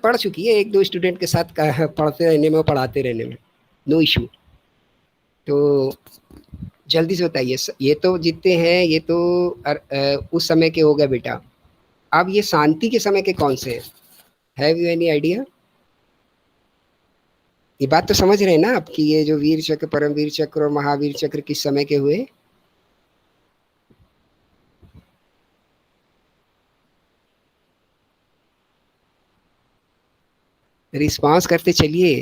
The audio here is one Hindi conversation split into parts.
पढ़ चुकी है, एक दो स्टूडेंट के साथ पढ़ते रहने में, पढ़ाते रहने में, नो इशू। तो जल्दी से बताइए, ये तो जितने हैं ये तो उस समय के हो गए बेटा। अब ये शांति के समय के कौन से हैं? Have you any idea? ये बात तो समझ रहे हैं ना आपकी, ये जो वीर चक्र, परमवीर चक्र और महावीर चक्र किस समय के हुए? रिस्पांस करते चलिए।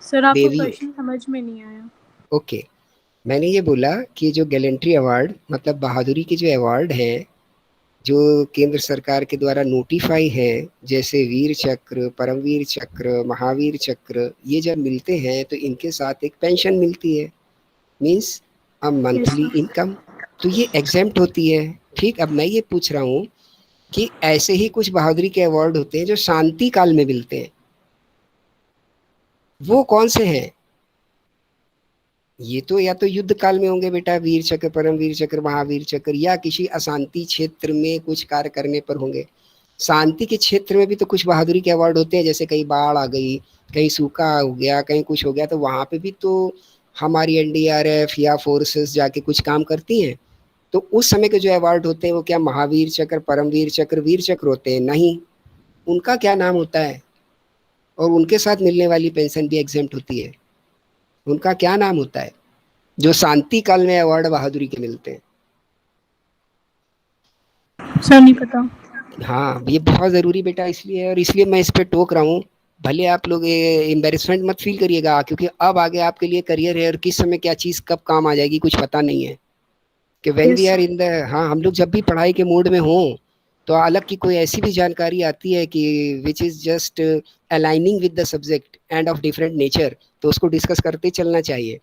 सर आपको देवी, क्वेश्चन समझ में नहीं आया। ओके, मैंने ये बोला कि जो गैलेंट्री अवार्ड मतलब बहादुरी के जो अवार्ड हैं, जो केंद्र सरकार के द्वारा नोटिफाई है, जैसे वीर चक्र, परमवीर चक्र, महावीर चक्र, ये जब मिलते हैं तो इनके साथ एक पेंशन मिलती है, मीन्स अ मंथली इनकम। तो ये एग्जेम्प्ट होती है। ठीक, अब मैं ये पूछ रहा हूँ कि ऐसे ही कुछ बहादुरी के अवार्ड होते हैं जो शांति काल में मिलते हैं, वो कौन से हैं? ये तो या तो युद्ध काल में होंगे बेटा, वीर चक्र, परमवीर चक्र, महावीर चक्र, या किसी अशांति क्षेत्र में कुछ कार्य करने पर होंगे। शांति के क्षेत्र में भी तो कुछ बहादुरी के अवार्ड होते हैं, जैसे कहीं बाढ़ आ गई, कहीं सूखा हो गया, कहीं कुछ हो गया, तो वहां पे भी तो हमारी एनडीआरएफ या फोर्सेस जाके कुछ काम करती हैं। तो उस समय के जो अवार्ड होते हैं वो क्या महावीर चक्र, परमवीर चक्र, वीर चक्र होते हैं? नहीं। उनका क्या नाम होता है? और उनके साथ मिलने वाली पेंशन भी एग्जेम्प्ट होती है। उनका क्या नाम होता है जो शांति काल में अवार्ड बहादुरी के मिलते हैं? सर नहीं पता। हाँ, ये बहुत ज़रूरी बेटा इसलिए है, और इसलिए मैं इस पे टोक रहा हूँ। भले आप लोग एम्बेरसमेंट मत फील करिएगा, क्योंकि अब आगे आपके लिए करियर है और किस समय क्या चीज़ कब काम आ जाएगी कुछ पता नहीं है। कि when we are in the, हाँ, हम लोग जब भी पढ़ाई के मूड में हों तो अलग की कोई ऐसी भी जानकारी आती है कि which is just aligning with the subject end of different nature, तो उसको डिस्कस करते चलना चाहिए।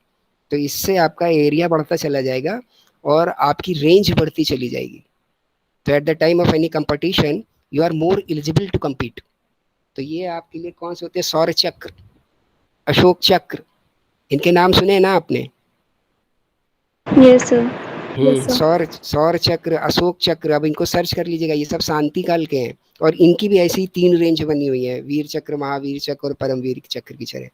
तो इससे आपका एरिया बढ़ता चला जाएगा और आपकी रेंज बढ़ती चली जाएगी। तो at the time of any competition you are more eligible to compete। तो ये आपके लिए कौन से होते हैं? सौर चक्र, अशोक चक्र, इनके नाम सुने हैं ना आपने? Yes sir. सौर सौर चक्र, अशोक चक्र, अब इनको सर्च कर लीजिएगा, ये सब शांति काल के हैं। और इनकी भी ऐसी 3 रेंज बनी हुई है, वीर चक्र, महावीर चक्र और परमवीर चक्र की तरह।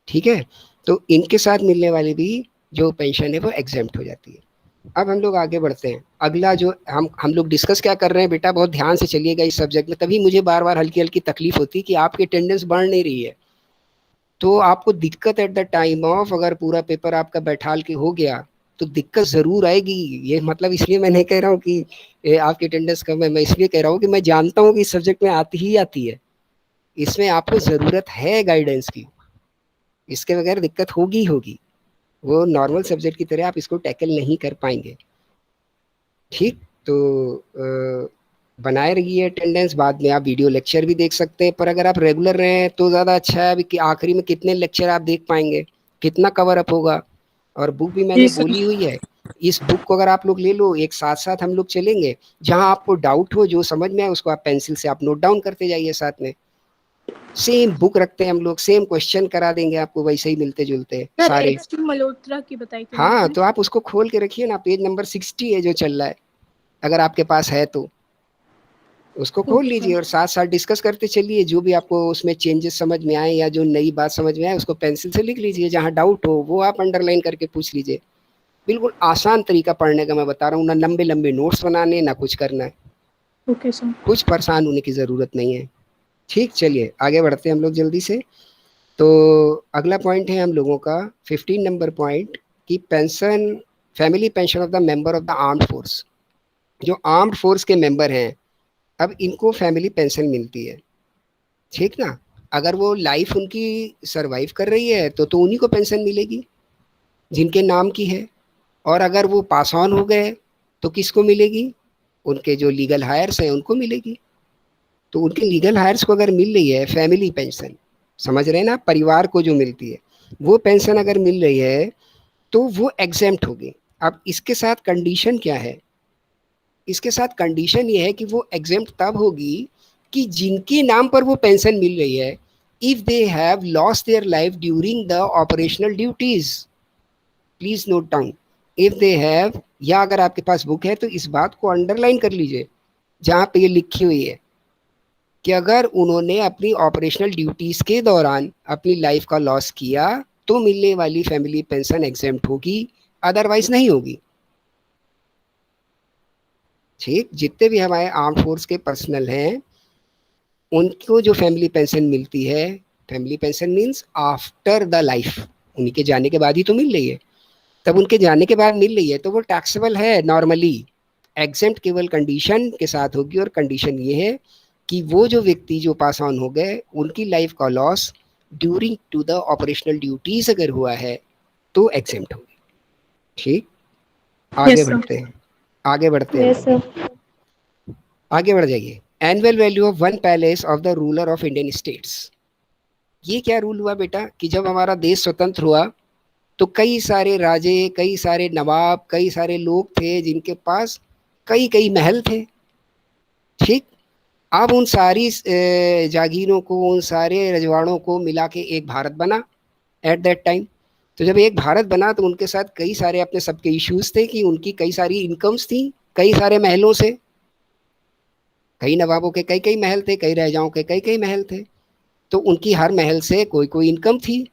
ठीक है, तो इनके साथ मिलने वाली भी जो पेंशन है वो एग्जेम्प्ट हो जाती है। अब हम लोग आगे बढ़ते हैं। अगला जो हम लोग डिस्कस क्या कर रहे हैं बेटा, बहुत ध्यान से चलिएगा इस सब्जेक्ट में, तभी मुझे बार बार हल्की हल्की तकलीफ होती है कि आपकी अटेंडेंस बढ़ नहीं रही है। तो आपको दिक्कत एट द टाइम ऑफ, अगर पूरा पेपर आपका बैठाल के हो गया तो दिक्कत ज़रूर आएगी। ये मतलब इसलिए मैं नहीं कह रहा हूँ कि आपकी अटेंडेंस कम है, मैं इसलिए कह रहा हूँ कि मैं जानता हूँ कि इस सब्जेक्ट में आती ही आती है, इसमें आपको ज़रूरत है गाइडेंस की, इसके बगैर दिक्कत होगी होगी। वो नॉर्मल सब्जेक्ट की तरह आप इसको टैकल नहीं कर पाएंगे। ठीक, तो बनाए रहिए अटेंडेंस। बाद में आप वीडियो लेक्चर भी देख सकते हैं, पर अगर आप रेगुलर रहें तो ज़्यादा अच्छा है। अभी कि आखिरी में कितने लेक्चर आप देख पाएंगे, कितना कवर अप होगा। और बुक भी मैंने बोली हुई है, इस बुक को अगर आप लोग ले लो, एक साथ साथ हम लोग चलेंगे। जहां आपको डाउट हो, जो समझ में आए, उसको आप पेंसिल से आप नोट डाउन करते जाइए साथ में। सेम बुक रखते हैं हम लोग, सेम क्वेश्चन करा देंगे आपको, वैसे ही मिलते जुलते सारे। मल्होत्रा की बताई थी हाँ, तो आप उसको खोल के रखिए ना, पेज नंबर 60 है जो चल रहा है, अगर आपके पास है तो उसको खोल लीजिए और साथ साथ डिस्कस करते चलिए। जो भी आपको उसमें चेंजेस समझ में आए या जो नई बात समझ में आए, उसको पेंसिल से लिख लीजिए। जहाँ डाउट हो वो आप अंडरलाइन करके पूछ लीजिए। बिल्कुल आसान तरीका पढ़ने का मैं बता रहा हूँ, ना लंबे लंबे नोट्स बनाने, ना कुछ करना है। Okay sir. कुछ परेशान होने की ज़रूरत नहीं है। ठीक, चलिए आगे बढ़ते हैं हम लोग जल्दी से। तो अगला पॉइंट है हम लोगों का 15 नंबर पॉइंट, कि pension, family pension of the member of the armed force. जो आर्म्ड फोर्स के मेंबर हैं, अब इनको फैमिली पेंशन मिलती है। ठीक ना, अगर वो लाइफ उनकी सरवाइव कर रही है तो उन्हीं को पेंशन मिलेगी जिनके नाम की है। और अगर वो पास ऑन हो गए तो किसको मिलेगी? उनके जो लीगल हायर्स हैं उनको मिलेगी। तो उनके लीगल हायर्स को अगर मिल रही है फैमिली पेंशन, समझ रहे हैं ना, परिवार को जो मिलती है वो पेंशन अगर मिल रही है तो वो एग्जेम्प्ट होगी। अब इसके साथ कंडीशन क्या है? इसके साथ कंडीशन ये है कि वो एग्जेम्प्ट तब होगी कि जिनके नाम पर वो पेंशन मिल रही है, if they have lost their life during the operational duties. Please note down, if they have, या अगर आपके पास बुक है तो इस बात को अंडरलाइन कर लीजिए जहां पे ये लिखी हुई है। कि अगर उन्होंने अपनी ऑपरेशनल ड्यूटीज के दौरान अपनी लाइफ का लॉस किया तो मिलने वाली फैमिली पेंशन एग्जेम्प्ट होगी, अदरवाइज नहीं होगी। ठीक, जितने भी हमारे आर्म फोर्स के पर्सनल हैं उनको जो फैमिली पेंशन मिलती है, family pension means after the life, उन्हीं के जाने के बाद ही तो मिल रही है, तब उनके जाने के बाद मिल रही है तो वो टैक्सेबल है नॉर्मली। एग्जेम्प्ट केवल कंडीशन के साथ होगी, और कंडीशन ये है कि वो जो व्यक्ति जो पास ऑन हो गए उनकी लाइफ का loss during to the operational duties अगर हुआ है तो एग्जेम्प्ट होगी। ठीक, आगे Yes, sir. बढ़ते हैं, आगे बढ़ते हैं, Yes, sir. आगे बढ़ जाइए। Annual value of one palace of the ruler of Indian states. ये क्या रूल हुआ बेटा कि जब हमारा देश स्वतंत्र हुआ तो कई सारे राजे, कई सारे नवाब, कई सारे लोग थे जिनके पास कई कई महल थे। ठीक, अब उन सारी जागीरों को, उन सारे रजवाड़ों को मिला के एक भारत बना एट दैट टाइम। तो जब एक भारत बना तो उनके साथ कई सारे अपने सबके इश्यूज थे कि उनकी कई सारी इनकम्स थी कई सारे महलों से, कई नवाबों के कई कई महल थे, कई राजाओं के कई कई महल थे, तो उनकी हर महल से कोई कोई इनकम थी।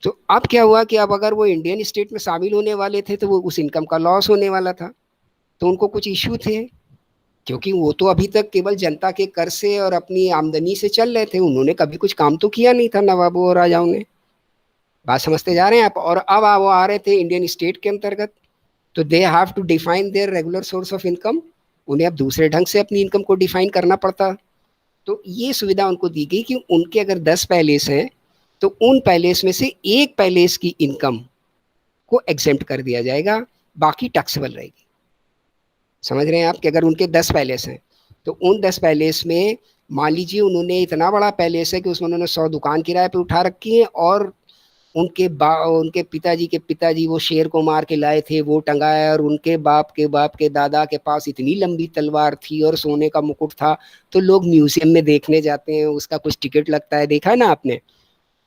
तो अब क्या हुआ कि अब अगर वो इंडियन स्टेट में शामिल होने वाले थे तो वो उस इनकम का लॉस होने वाला था, तो उनको कुछ इश्यू थे, क्योंकि वो तो अभी तक केवल जनता के कर से और अपनी आमदनी से चल रहे थे, उन्होंने कभी कुछ काम तो किया नहीं था नवाबों और राजाओं ने। बात समझते जा रहे हैं आप? और अब वो आ रहे थे इंडियन स्टेट के अंतर्गत, तो they have to define their regular source of income, उन्हें अब दूसरे ढंग से अपनी इनकम को डिफाइन करना पड़ता। तो ये सुविधा उनको दी गई कि उनके अगर 10 पैलेस हैं तो उन पैलेस में से एक पैलेस की इनकम को एग्जेम्प्ट कर दिया जाएगा, बाकी टैक्सेबल रहेगी। समझ रहे हैं आप कि अगर उनके 10 पैलेस हैं तो उन 10 पैलेस में मान लीजिए उन्होंने इतना बड़ा पैलेस है कि उसमें उन्होंने 100 दुकान किराए पे उठा रखी है, और उनके पिताजी के पिताजी वो शेर को मार के लाए थे, वो टंगाया, और उनके बाप के दादा के पास इतनी लंबी तलवार थी और सोने का मुकुट था, तो लोग म्यूजियम में देखने जाते हैं, उसका कुछ टिकट लगता है, देखा है ना आपने,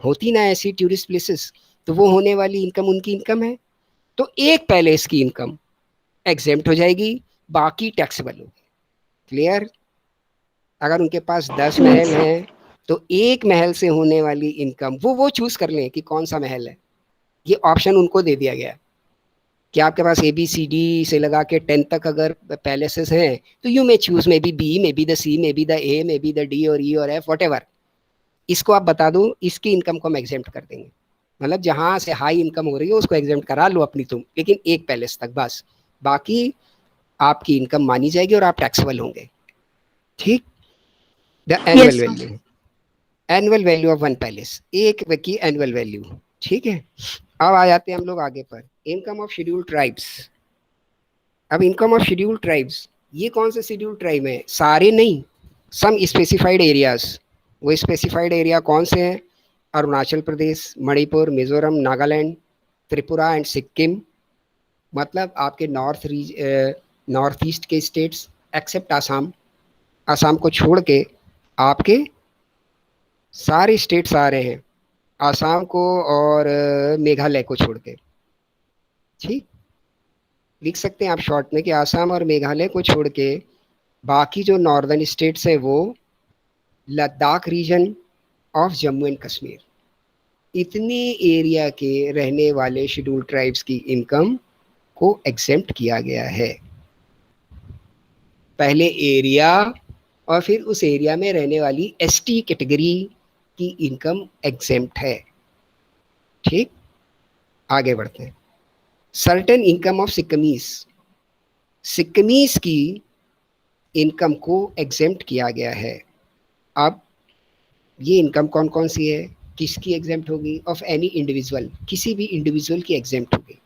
होती ना ऐसी टूरिस्ट प्लेसेस, तो वो होने वाली इनकम उनकी इनकम है। तो एक पैलेस की इनकम एग्जेम्प्ट हो जाएगी, बाकी टैक्सेबल होगी। क्लियर? अगर उनके पास 10 महल हैं तो एक महल से होने वाली इनकम वो चूज कर लें कि कौन सा महल है, ये ऑप्शन उनको दे दिया गया कि आपके पास ABCD से लगा के 10 तक अगर पैलेसेस हैं तो you may choose may be B, may be the C, may be the A, may be the D और E और F, वॉट, इसको आप बता दो, इसकी इनकम को हम एग्जेम्प्ट कर देंगे। मतलब जहां से हाई इनकम हो रही है उसको एग्जेम्प्ट करा लो अपनी तुम, लेकिन एक पैलेस तक बस, बाकी आपकी इनकम मानी जाएगी और आप टैक्सेबल होंगे। ठीक, the annual Yes, sir. Value, annual value of one palace, एक की एनुअल वैल्यू। ठीक है, अब आ जाते हैं हम लोग आगे पर, इनकम ऑफ शेड्यूल्ड ट्राइब्स। अब इनकम ऑफ शेड्यूल्ड ट्राइब्स, ये कौन से शेड्यूल्ड ट्राइब है? सारे नहीं, सम स्पेसिफाइड एरियाज। वो स्पेसिफाइड एरिया कौन से हैं? अरुणाचल प्रदेश, मणिपुर, मिजोरम, नागालैंड, त्रिपुरा एंड सिक्किम। मतलब आपके नॉर्थ ईस्ट के स्टेट्स एक्सेप्ट आसाम, आसाम को छोड़ के आपके सारे स्टेट्स आ रहे हैं, आसाम को और मेघालय को छोड़ के। ठीक, लिख सकते हैं आप शॉर्ट में कि आसाम और मेघालय को छोड़ के बाकी जो नॉर्दर्न स्टेट्स हैं वो Ladakh region of Jammu and Kashmir, इतने एरिया के रहने वाले शेड्यूल्ड ट्राइब्स की इनकम को एग्जेम्प्ट किया गया है। पहले एरिया और फिर उस एरिया में रहने वाली ST कैटेगरी की इनकम एग्जेम्प्ट है। ठीक, आगे बढ़ते हैं। Certain income of Sikkimese, Sikkimese की इनकम को एग्जेम्प्ट किया गया है। अब ये इनकम कौन कौन सी है, किसकी एग्जेम्प्ट होगी? ऑफ एनी इंडिविजुअल, किसी भी इंडिविजुअल की एग्जेम्प्ट होगी।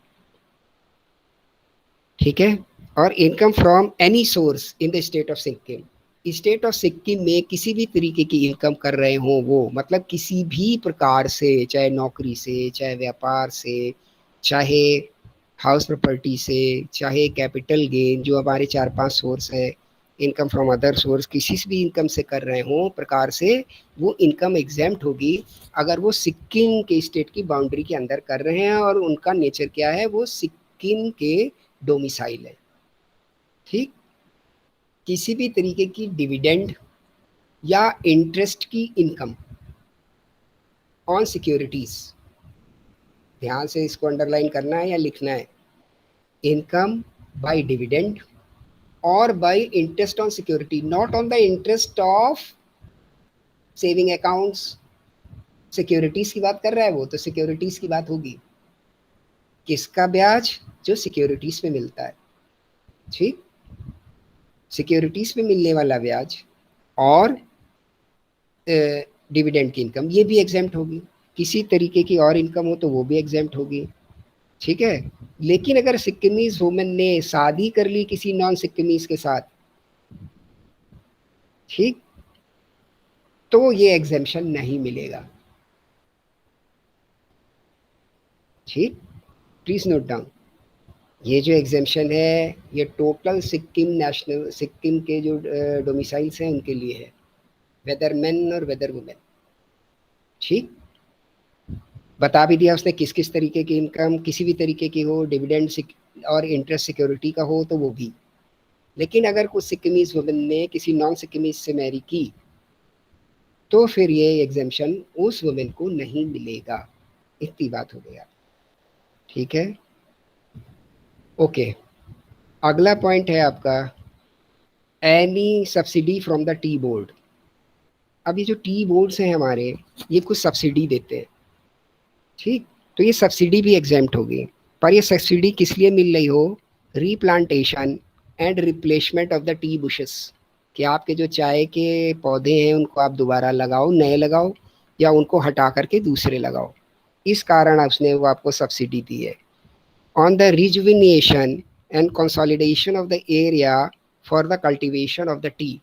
ठीक है, और income from any source in the state of Sikkim, state of Sikkim में किसी भी तरीके की इनकम कर रहे हो वो, मतलब किसी भी प्रकार से, चाहे नौकरी से, चाहे व्यापार से, चाहे हाउस प्रॉपर्टी से, चाहे कैपिटल गेन, जो हमारे 4-5 सोर्स हैं, इनकम फ्रॉम अदर सोर्स, किसी भी इनकम से कर रहे हो प्रकार से, वो इनकम एग्जेम्प्ट होगी अगर वो सिक्किम के स्टेट की बाउंड्री के अंदर कर रहे हैं और उनका नेचर क्या है, वो सिक्किम के डोमिसाइल है। ठीक, किसी भी तरीके की डिविडेंड या इंटरेस्ट की इनकम ऑन सिक्योरिटीज। ध्यान से इसको अंडरलाइन करना है या लिखना है। इनकम बाय डिविडेंड और bye interest on security, not on the interest of saving accounts. Securities की बात कर रहा है वो, तो सिक्योरिटीज की बात होगी। किसका ब्याज? जो सिक्योरिटीज पे मिलता है। ठीक, सिक्योरिटीज पे मिलने वाला ब्याज और डिविडेंड की इनकम, ये भी एग्जेम्प्ट होगी। किसी तरीके की और इनकम हो तो वो भी एग्जेम्प्ट होगी। ठीक है, लेकिन अगर सिक्किमीज वुमेन ने शादी कर ली किसी नॉन सिक्किमीज के साथ, ठीक, तो ये एग्जेम्पशन नहीं मिलेगा। ठीक, प्लीज नोट डाउन। ये जो एग्जेम्पशन है ये टोटल सिक्किम के जो डोमिसाइल्स हैं उनके लिए है, वेदर मेन और वेदर वुमेन। ठीक, बता भी दिया उसने किस किस तरीके की इनकम, किसी भी तरीके की हो, डिविडेंड और इंटरेस्ट सिक्योरिटी का हो तो वो भी। लेकिन अगर कुछ सिक्किमीज वुमेन ने किसी नॉन सिक्किमीज से मैरी की तो फिर ये एग्जेम्पशन उस वुमेन को नहीं मिलेगा। इतनी बात हो गया। ठीक है, ओके। अगला पॉइंट है आपका any subsidy from the tea board. अब ये जो टी बोर्ड्स हैं हमारे, ये कुछ सब्सिडी देते हैं। ठीक, तो ये सब्सिडी भी एग्जेम्प्ट होगी। पर ये सब्सिडी किस लिए मिल रही हो? Replantation and replacement of the tea bushes, कि आपके जो चाय के पौधे हैं उनको आप दोबारा लगाओ, नए लगाओ, या उनको हटा करके दूसरे लगाओ। इस कारण उसने वो आपको सब्सिडी दी है। On the rejuvenation and consolidation of the area for the cultivation of the T,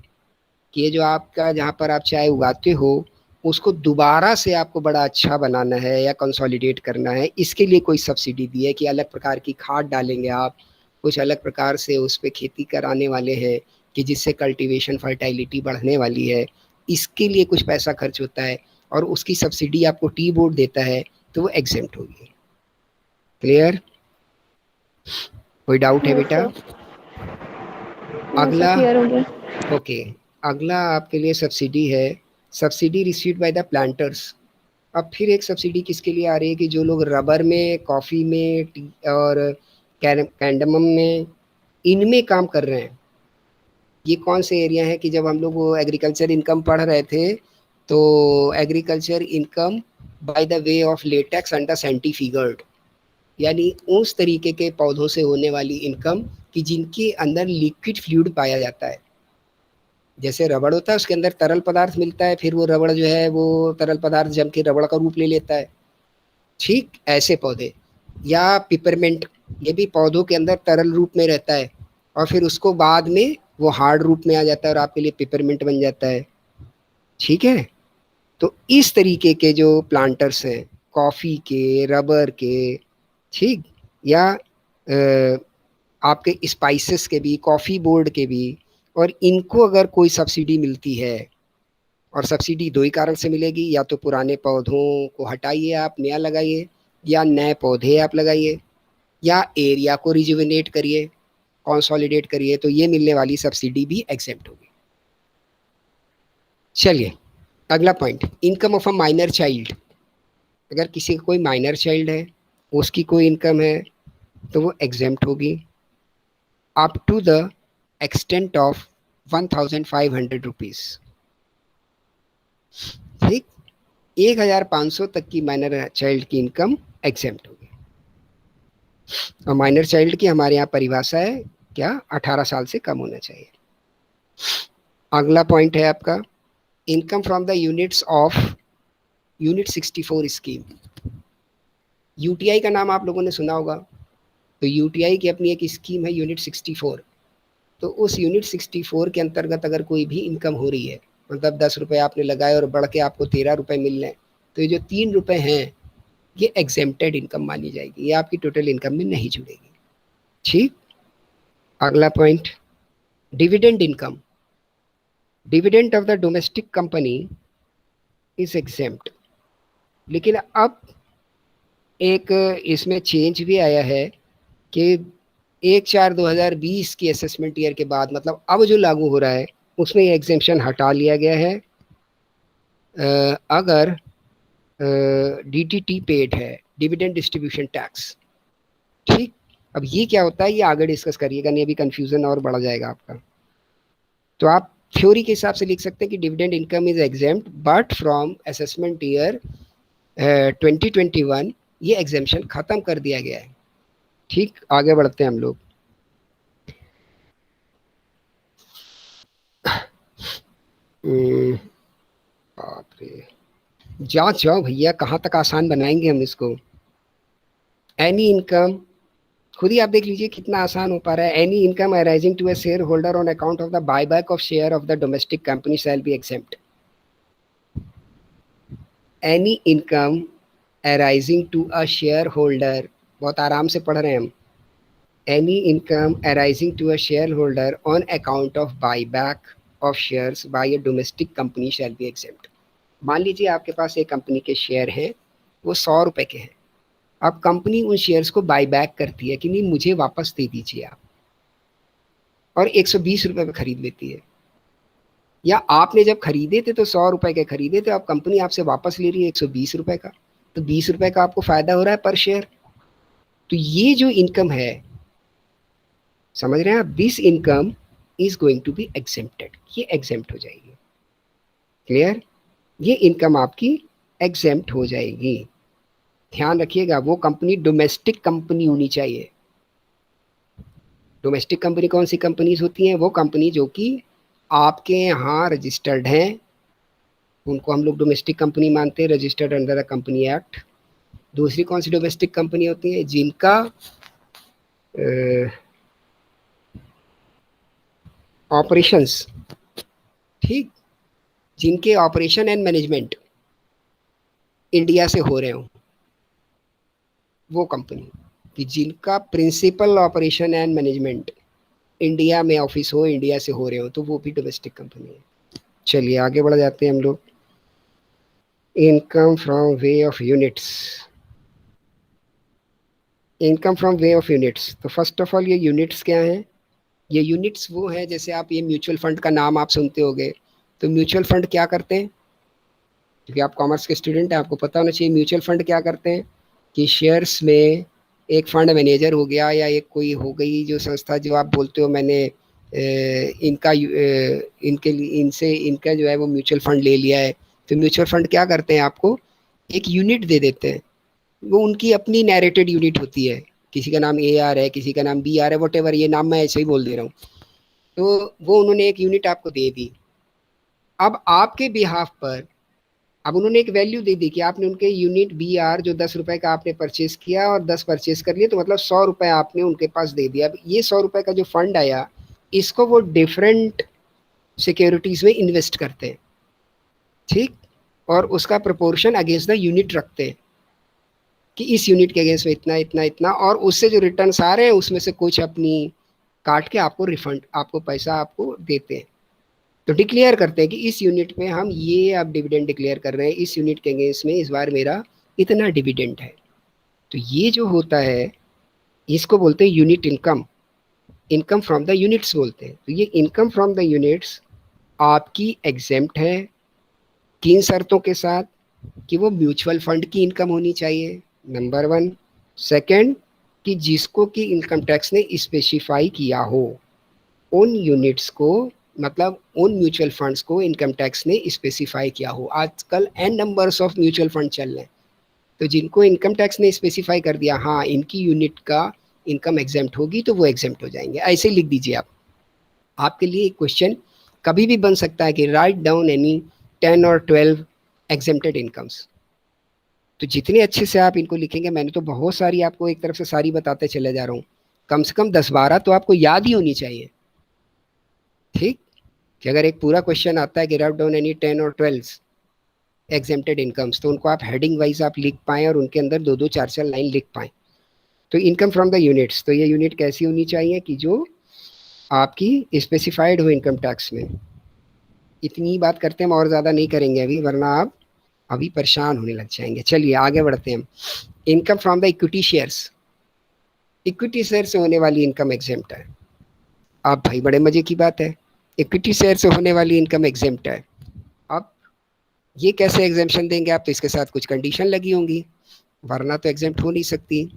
कि ये जो आपका जहाँ पर आप चाय उगाते हो उसको दोबारा से आपको बड़ा अच्छा बनाना है या कंसोलिडेट करना है, इसके लिए कोई सब्सिडी दी है कि अलग प्रकार की खाद डालेंगे आप, कुछ अलग प्रकार से उस पर खेती कराने वाले हैं कि जिससे कल्टीवेशन फर्टाइलिटी बढ़ने वाली है, इसके लिए कुछ पैसा खर्च होता है और उसकी सब्सिडी आपको टी बोर्ड देता है, तो वो एग्जेम्प्ट होगी। क्लियर? कोई डाउट है बेटा? अगला, क्लियर हो गया। ओके, अगला आपके लिए सब्सिडी है, subsidy received by the planters. अब फिर एक सब्सिडी किसके लिए आ रही है कि जो लोग रबर में, कॉफ़ी में, टी और कैंडमम में, इनमें काम कर रहे हैं। ये कौन से एरिया है कि जब हम लोग वो एग्रीकल्चर इनकम पढ़ रहे थे तो agriculture income by the way of latex and the centrifuged, यानी उस तरीके के पौधों से होने वाली इनकम कि जिनके अंदर लिक्विड फ्लूइड पाया जाता है। जैसे रबड़ होता है उसके अंदर तरल पदार्थ मिलता है, फिर वो रबड़ जो है वो तरल पदार्थ जम के रबड़ का रूप ले लेता है। ठीक, ऐसे पौधे, या पिपरमेंट, ये भी पौधों के अंदर तरल रूप में रहता है और फिर उसको बाद में वो हार्ड रूप में आ जाता है और आपके लिए पिपरमेंट बन जाता है। ठीक है, तो इस तरीके के जो प्लांटर्स हैं, कॉफ़ी के, रबर के, ठीक, या आपके स्पाइसेस के भी, कॉफ़ी बोर्ड के भी, और इनको अगर कोई सब्सिडी मिलती है, और सब्सिडी दो ही कारण से मिलेगी, या तो पुराने पौधों को हटाइए आप नया लगाइए, या नए पौधे आप लगाइए, या एरिया को रिजुविनेट करिए, कंसोलिडेट करिए, तो ये मिलने वाली सब्सिडी भी एग्जेम्प्ट होगी। चलिए अगला point, income of a minor child. अगर किसी का कोई माइनर चाइल्ड है, उसकी कोई इनकम है तो वो एग्जेम्प्ट होगी up to the extent of 1500 rupees. ठीक, 1500 तक की माइनर चाइल्ड की इनकम एग्जेम्प्ट होगी। और माइनर चाइल्ड की हमारे यहाँ परिभाषा है क्या? 18 साल से कम होना चाहिए। अगला पॉइंट है आपका income from the units of unit 64 scheme. UTI का नाम आप लोगों ने सुना होगा, तो यूटीआई की अपनी एक स्कीम है यूनिट 64। तो उस यूनिट 64 के अंतर्गत अगर कोई भी इनकम हो रही है, मतलब 10 रुपये आपने लगाए और बढ़ के आपको 13 रुपये मिल रहे हैं, तो ये जो 3 रुपये हैं ये एग्जेम्प्टेड इनकम मानी जाएगी, ये आपकी टोटल इनकम में नहीं जुड़ेगी। ठीक, अगला point dividend income. Dividend of the domestic company is exempt. लेकिन अब एक इसमें चेंज भी आया है कि 1/4/2020 की असेसमेंट ईयर के बाद, मतलब अब जो लागू हो रहा है उसमें ये एग्जेम्पशन हटा लिया गया है अगर DDT पेड है, डिविडेंड डिस्ट्रीब्यूशन टैक्स, ठीक। अब ये क्या होता है ये आगे डिस्कस करिएगा, नहीं अभी कंफ्यूजन और बढ़ जाएगा आपका। तो आप थ्योरी के हिसाब से लिख सकते हैं कि dividend income is exempt but from assessment year 2021 ये एग्जेम्पशन खत्म कर दिया गया है। ठीक, आगे बढ़ते हैं हम लोग। बाप रे, जांच जाओ भैया, कहाँ तक आसान बनाएंगे हम इसको। एनी इनकम, खुद ही आप देख लीजिए कितना आसान हो पा रहा है। Any income arising to a shareholder on account of the buyback of share of the domestic company shall be exempt. Any income arising to a shareholder, बहुत आराम से पढ़ रहे हैं हम। Any income arising to a shareholder on account of buyback of shares by a domestic company shall be exempt. मान लीजिए आपके पास एक कंपनी के शेयर हैं, वो 100 रुपए के हैं। अब कंपनी उन शेयर्स को बाय बैक करती है कि नहीं मुझे वापस दे दीजिए आप, और 120 रुपए में खरीद लेती है। या आपने जब खरीदे थे तो 100 रुपए के खरीदे थे, अब कंपनी आपसे वापस ले रही है 120 रुपए का, तो 20 रुपए का आपको फायदा हो रहा है पर शेयर। तो ये जो इनकम है, समझ रहे हैं आप, this income is going to be exempted, ये एग्जेम्प्ट हो जाएगी। क्लियर, ये इनकम आपकी एग्जेम्प्ट हो जाएगी। ध्यान रखिएगा, वो कंपनी डोमेस्टिक कंपनी होनी चाहिए। डोमेस्टिक कंपनी कौन सी कंपनीज होती हैं? वो कंपनी जो कि आपके यहाँ रजिस्टर्ड हैं, उनको हम लोग डोमेस्टिक कंपनी मानते हैं, registered under the company act. दूसरी कौन सी डोमेस्टिक कंपनी होती है? जिनका ऑपरेशंस, ठीक, जिनके ऑपरेशन एंड मैनेजमेंट इंडिया से हो रहे हो, वो कंपनी कि जिनका principal operation and management India में ऑफिस हो, इंडिया से हो रहे हो, तो वो भी डोमेस्टिक कंपनी है। चलिए आगे बढ़ जाते हैं हम लोग। Income from way of units, income from way of units. तो फर्स्ट ऑफ ऑल ये यूनिट्स क्या हैं? ये यूनिट्स वो है, जैसे आप ये म्यूचुअल फंड का नाम आप सुनते होंगे, तो म्यूचुअल फंड क्या करते हैं? क्योंकि आप कॉमर्स के स्टूडेंट हैं, आपको पता होना चाहिए म्यूचुअल फंड क्या करते हैं कि शेयर्स में एक फंड मैनेजर हो गया या एक कोई हो गई जो संस्था, जो आप बोलते हो मैंने इनका इनके लिए इनसे इनका जो है वो म्यूचुअल फंड ले लिया है, तो म्यूचुअल फंड क्या करते हैं, आपको एक यूनिट दे देते हैं। वो उनकी अपनी नैरेटेड यूनिट होती है, किसी का नाम AR है, किसी का नाम BR है, वट एवर, ये नाम मैं ऐसे ही बोल दे रहा हूँ। तो वो उन्होंने एक यूनिट आपको दे दी। अब आपके बिहाफ पर, अब उन्होंने एक वैल्यू दे दी कि आपने उनके यूनिट BR जो 10 रुपए का आपने परचेज किया और 10 परचेज कर लिए, तो मतलब 100 रुपए आपने उनके पास दे दिया। अब ये 100 रुपए का जो फंड आया, इसको वो डिफरेंट सिक्योरिटीज में इन्वेस्ट करते हैं, ठीक, और उसका प्रोपोर्शन अगेंस्ट द यूनिट रखते हैं कि इस यूनिट के अगेंस्ट में इतना इतना इतना, और उससे जो रिटर्न्स आ रहे हैं उसमें से कुछ अपनी काट के आपको रिफंड, आपको पैसा आपको देते हैं। तो डिक्लेयर करते हैं कि इस यूनिट में हम ये अब डिविडेंड डिक्लेयर कर रहे हैं, इस यूनिट के अगेंस्ट में इस बार मेरा इतना डिविडेंड है। तो ये जो होता है इसको बोलते हैं unit income, income from the units बोलते हैं। तो ये इनकम फ्रॉम द यूनिट्स आपकी एग्जेम्प्ट है, किन शर्तों के साथ? कि वो म्यूचुअल फंड की इनकम होनी चाहिए, नंबर 1। सेकंड, कि जिसको कि इनकम टैक्स ने स्पेसिफाई किया हो, उन यूनिट्स को, मतलब उन म्यूचुअल फंड्स को इनकम टैक्स ने स्पेसिफाई किया हो। आजकल an numbers of mutual fund चल रहे हैं, तो जिनको इनकम टैक्स ने स्पेसिफाई कर दिया हाँ इनकी यूनिट का इनकम एग्जेम्प्ट होगी, तो वो एग्जेम्प्ट हो जाएंगे। ऐसे लिख दीजिए आप। आपके लिए एक क्वेश्चन कभी भी बन सकता है कि राइट डाउन एनी 10 और 12 एग्जेम्प्टेड इनकम्स। तो जितने अच्छे से आप इनको लिखेंगे, मैंने तो बहुत सारी आपको एक तरफ से सारी बताते चले जा रहा हूँ, कम से कम 10-12 तो आपको याद ही होनी चाहिए, ठीक। कि अगर एक पूरा क्वेश्चन आता है कि राइट डाउन एनी 10 और 12 एग्जेम्प्टेड इनकम्स, तो उनको आप हेडिंग वाइज आप लिख पाएँ और उनके अंदर 2-2 4-4 लाइन लिख पाएँ। तो इनकम फ्रॉम द यूनिट्स, तो ये यूनिट कैसी होनी चाहिए कि जो आपकी स्पेसिफाइड हो इनकम टैक्स में। इतनी बात करते हैं, हम और ज़्यादा नहीं करेंगे अभी, वरना आप अभी परेशान होने लग जाएंगे। चलिए आगे बढ़ते हैं हम। Income from the equity shares, equity share से होने वाली इनकम एग्जेम्प्ट है। अब भाई बड़े मजे की बात है, इक्विटी शेयर से होने वाली इनकम एग्जेम्प्ट है। अब ये कैसे एग्जेम्पशन देंगे आप? तो इसके साथ कुछ कंडीशन लगी होंगी, वरना तो एग्जेम्प्ट हो नहीं सकती।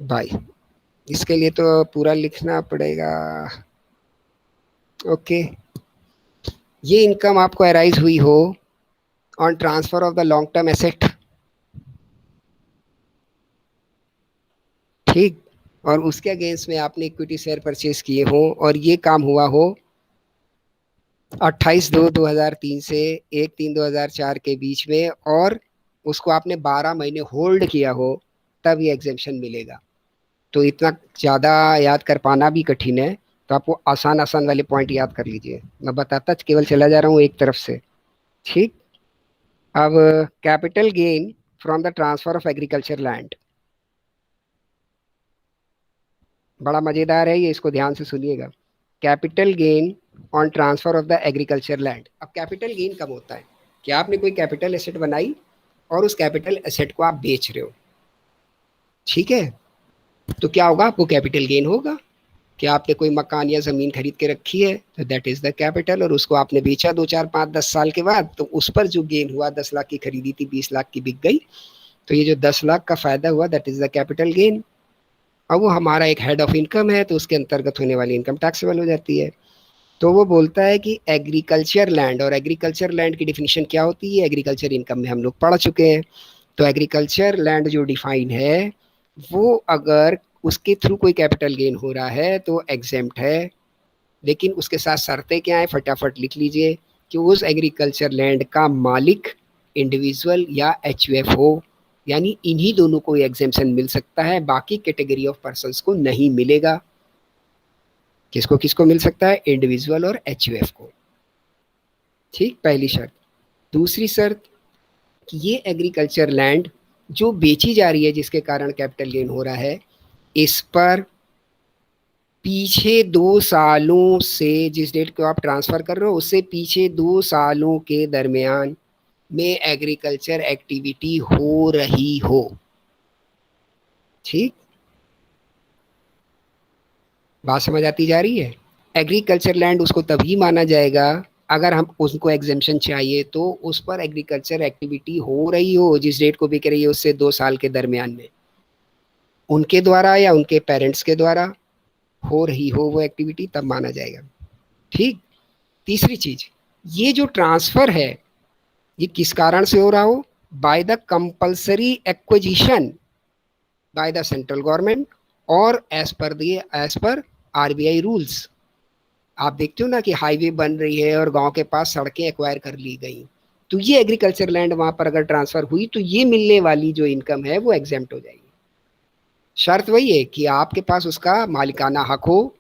भाई इसके लिए तो पूरा लिखना पड़ेगा। ओके, ये इनकम आपको अराइज हुई हो on transfer of the long term asset, ठीक, और उसके अगेंस्ट में आपने इक्विटी शेयर परचेज किए हो, और ये काम हुआ हो 28/2/2003 से 1/3/2004 के बीच में, और उसको आपने 12 महीने होल्ड किया हो, तब ये एग्जेम्पशन मिलेगा। तो इतना ज़्यादा याद कर पाना भी कठिन है, तो आप वो आसान आसान वाले पॉइंट याद कर लीजिए। मैं बताता केवल चला जा रहा हूँ एक तरफ से, ठीक। अब capital gain from the transfer of agriculture land, बड़ा मजेदार है ये, इसको ध्यान से सुनिएगा। Capital gain on transfer of the agriculture land. अब कैपिटल गेन कब होता है? कि आपने कोई कैपिटल एसेट बनाई और उस कैपिटल एसेट को आप बेच रहे हो, ठीक है, तो क्या होगा? आपको कैपिटल गेन होगा कि आपने कोई मकान या ज़मीन खरीद के रखी है, तो दैट इज़ द कैपिटल, और उसको आपने बेचा 2 4 5 10 साल के बाद, तो उस पर जो गेन हुआ, 10 लाख की खरीदी थी, 20 लाख की बिक गई, तो ये जो 10 लाख का फ़ायदा हुआ, that is the capital gain. अब वो हमारा एक हेड ऑफ इनकम है, तो उसके अंतर्गत होने वाली इनकम टैक्सेबल हो जाती है। तो वो बोलता है कि एग्रीकल्चर लैंड, और एग्रीकल्चर लैंड की डिफिनीशन क्या होती है, एग्रीकल्चर इनकम में हम लोग पढ़ चुके हैं। तो एग्रीकल्चर लैंड जो डिफाइन है, वो अगर उसके थ्रू कोई कैपिटल गेन हो रहा है तो एग्जेम्प्ट है, लेकिन उसके साथ शर्तें क्या है, फटाफट लिख लीजिए। कि उस एग्रीकल्चर लैंड का मालिक इंडिविजुअल या एचयूएफ हो, यानी इन्हीं दोनों को एग्जेम्पशन मिल सकता है, बाकी कैटेगरी ऑफ पर्संस को नहीं मिलेगा। किसको किसको मिल सकता है? इंडिविजुअल और एचयूएफ को, ठीक, पहली शर्त। दूसरी शर्त कि ये एग्रीकल्चर लैंड जो बेची जा रही है, जिसके कारण कैपिटल गेन हो रहा है, इस पर पीछे 2 सालों से, जिस डेट को आप ट्रांसफ़र कर रहे हो उससे पीछे 2 सालों के दरमियान में एग्रीकल्चर एक्टिविटी हो रही हो, ठीक। बात समझ आती जा रही है? एग्रीकल्चर लैंड उसको तभी माना जाएगा अगर हम उसको एग्जेम्पशन चाहिए तो उस पर एग्रीकल्चर एक्टिविटी हो रही हो, जिस डेट को बिक रही है उससे 2 साल के दरमियान में, उनके द्वारा या उनके पेरेंट्स के द्वारा हो रही हो वो एक्टिविटी, तब माना जाएगा, ठीक। तीसरी चीज, ये जो ट्रांसफर है ये किस कारण से हो रहा हो? By the compulsory acquisition by the central government और एज पर आरबीआई रूल्स। आप देखते हो ना कि हाईवे बन रही है और गांव के पास सड़कें एक्वायर कर ली गई, तो ये एग्रीकल्चर लैंड वहां पर अगर ट्रांसफर हुई तो ये मिलने वाली जो इनकम है वो एग्जेम्प्ट हो जाएगी। शर्त वही है कि आपके पास उसका मालिकाना हक हो,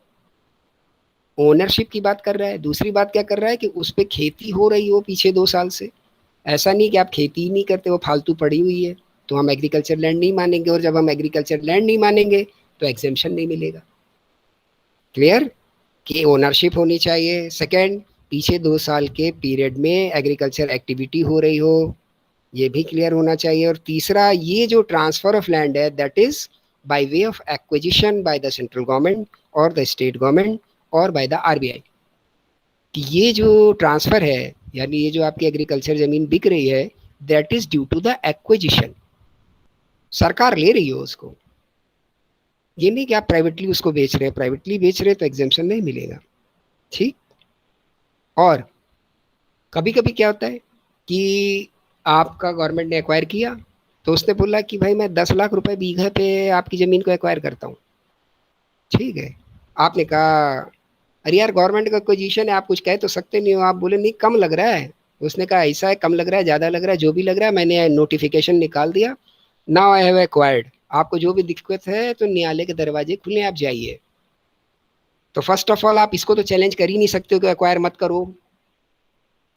ओनरशिप की बात कर रहा है। दूसरी बात क्या कर रहा है कि उस पर खेती हो रही हो पीछे 2 साल से। ऐसा नहीं कि आप खेती ही नहीं करते, वो फालतू पड़ी हुई है, तो हम एग्रीकल्चर लैंड नहीं मानेंगे, और जब हम एग्रीकल्चर लैंड नहीं मानेंगे तो एग्जेम्पशन नहीं मिलेगा। क्लियर? कि ओनरशिप होनी चाहिए। सेकंड, पीछे 2 साल के पीरियड में एग्रीकल्चर एक्टिविटी हो रही हो, ये भी क्लियर होना चाहिए। और तीसरा, ये जो ट्रांसफर ऑफ लैंड है that is by way of acquisition by the central government और द स्टेट गवर्नमेंट और बाय द आरबीआई। कि ये जो ट्रांसफर है, यानी ये जो आपकी एग्रीकल्चर जमीन बिक रही है, that is due to the acquisition, सरकार ले रही हो उसको। ये नहीं कि आप प्राइवेटली उसको बेच रहे हैं, प्राइवेटली बेच रहे हैं तो एग्जेम्पशन नहीं मिलेगा, ठीक। और कभी कभी क्या होता है कि आपका गवर्नमेंट ने एक्वायर किया, तो उसने बोला कि भाई मैं 10 लाख रुपए बीघे पे आपकी ज़मीन को एक्वायर करता हूँ, ठीक है। आपने कहा अरे यार गवर्नमेंट का पोजीशन है, आप कुछ कह तो सकते नहीं हो। आप बोले नहीं कम लग रहा है। उसने कहा ऐसा है, कम लग रहा है, ज़्यादा लग रहा है, जो भी लग रहा है, मैंने नोटिफिकेशन निकाल दिया, नाउ आई हैव एक्वायर्ड। आपको जो भी दिक्कत है तो न्यायालय के दरवाजे खुले, आप जाइए। तो फर्स्ट ऑफ ऑल आप इसको तो चैलेंज कर ही नहीं सकते हो कि एक्वायर मत करो।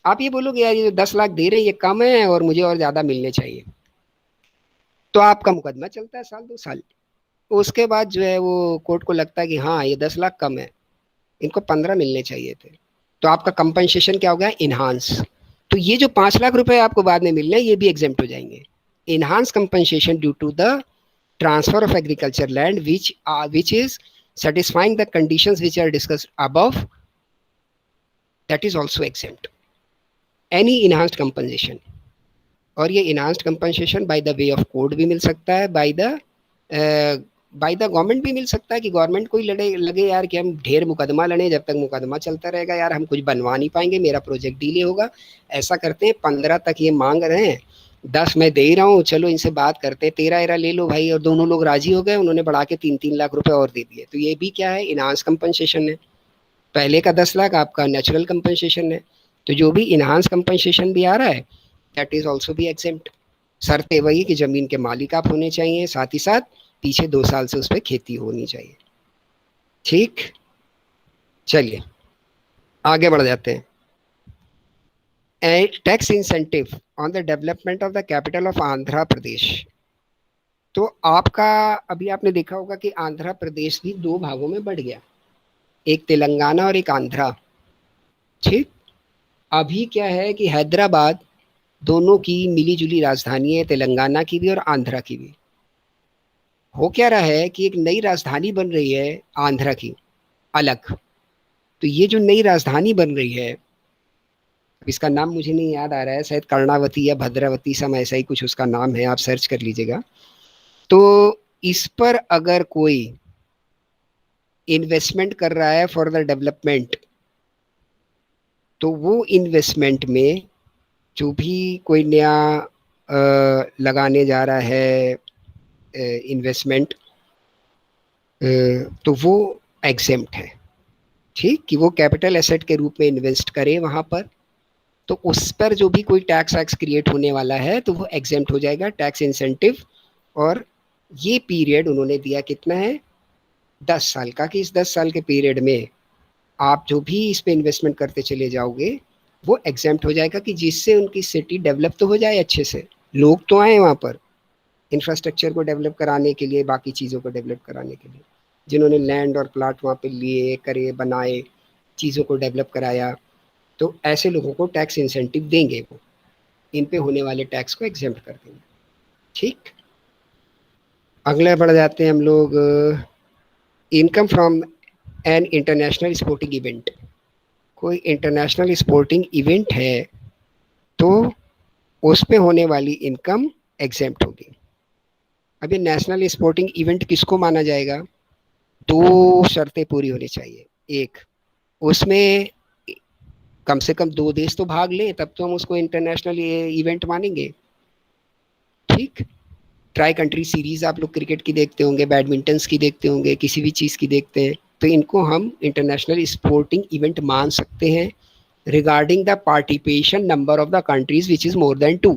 आप ये बोलोगे यार ये 10 लाख दे रहे हैं ये कम है और मुझे और ज़्यादा मिलने चाहिए, तो आपका मुकदमा चलता है 1-2 साल। उसके बाद जो है वो कोर्ट को लगता है कि हाँ ये 10 लाख कम है, इनको 15 मिलने चाहिए थे, तो आपका कंपनसेशन क्या हो गया? इनहांस। तो ये जो 5 लाख रुपए आपको बाद में मिलने हैं ये भी एग्जेम्प्ट हो जाएंगे। Enhance compensation due to the transfer of agriculture land which is satisfying the conditions which are discussed above, that is also exempt. Any enhanced compensation, और ये enhanced compensation by the way of code भी मिल सकता है, by the गवर्नमेंट भी मिल सकता है कि गवर्नमेंट को ही लगे यार कि हम ढेर मुकदमा लड़े, जब तक मुकदमा चलता रहेगा यार हम कुछ बनवा नहीं पाएंगे, मेरा प्रोजेक्ट डिले होगा। ऐसा करते हैं 15 तक ये मांग रहे हैं, 10 मैं दे ही रहा हूँ, चलो इनसे बात करते हैं, 13 ले लो भाई, और दोनों लोग राजी हो गए, उन्होंने बढ़ा के 3-3 लाख रुपए और दे दिए। तो ये भी क्या है, इनहांस कंपनसेशन है। पहले का 10 लाख आपका नेचुरल कंपनसेशन है। तो जो भी इनहांस कंपनसेशन भी आ रहा है दैट इज ऑल्सो भी एग्जेम्प्ट। शर्त वही कि जमीन के मालिक आप होने चाहिए, साथ ही साथ पीछे 2 साल से उस पर खेती होनी चाहिए। ठीक, चलिए आगे बढ़ जाते हैं। Tax incentive on the development of the capital of Andhra Pradesh. तो आपका अभी आपने देखा होगा कि आंध्र प्रदेश भी 2 भागों में बढ़ गया, एक तेलंगाना और एक आंध्रा। ठीक, अभी क्या है कि हैदराबाद दोनों की मिली जुली राजधानी है, तेलंगाना की भी और आंध्रा की भी। हो क्या रहा है कि एक नई राजधानी बन रही है आंध्रा की अलग। तो ये जो नई राजधानी बन रही है, इसका नाम मुझे नहीं याद आ रहा है, शायद कर्णावती या भद्रावती सम ऐसा ही कुछ उसका नाम है, आप सर्च कर लीजिएगा। तो इस पर अगर कोई इन्वेस्टमेंट कर रहा है फॉर द डेवलपमेंट, तो वो इन्वेस्टमेंट में जो भी कोई नया लगाने जा रहा है इन्वेस्टमेंट, तो वो एग्जेम्प्ट है। ठीक, कि वो कैपिटल एसेट के रूप में इन्वेस्ट करे वहाँ पर, तो उस पर जो भी कोई टैक्स वैक्स क्रिएट होने वाला है तो वो एग्जेम्प्ट हो जाएगा, टैक्स इंसेंटिव। और ये पीरियड उन्होंने दिया कितना है, 10 साल का, कि इस 10 साल के पीरियड में आप जो भी इस पे इन्वेस्टमेंट करते चले जाओगे वो एग्जेम्प्ट हो जाएगा, कि जिससे उनकी सिटी डेवलप तो हो जाए अच्छे से, लोग तो आए वहाँ पर इंफ्रास्ट्रक्चर को डेवलप कराने के लिए, बाकी चीज़ों को डेवलप कराने के लिए, जिन्होंने लैंड और प्लाट वहाँ पे लिए, करे, बनाए, चीज़ों को डेवलप कराया, तो ऐसे लोगों को टैक्स इंसेंटिव देंगे, वो इन पे होने वाले टैक्स को एग्जेम्प्ट कर देंगे। ठीक, अगले बढ़ जाते हैं हम लोग। Income from an international sporting event. कोई इंटरनेशनल स्पोर्टिंग इवेंट है तो उस पे होने वाली इनकम एग्जेम्प्ट होगी। अब ये नेशनल स्पोर्टिंग इवेंट किसको माना जाएगा, 2 शर्तें पूरी होनी चाहिए। एक, उसमें कम से कम 2 देश तो भाग लें, तब तो हम उसको इंटरनेशनल इवेंट मानेंगे। ठीक, ट्राई कंट्री सीरीज आप लोग क्रिकेट की देखते होंगे, बैडमिंटन की देखते होंगे, किसी भी चीज़ की देखते हैं, तो इनको हम इंटरनेशनल स्पोर्टिंग इवेंट मान सकते हैं regarding the participation number of the countries which is more than 2।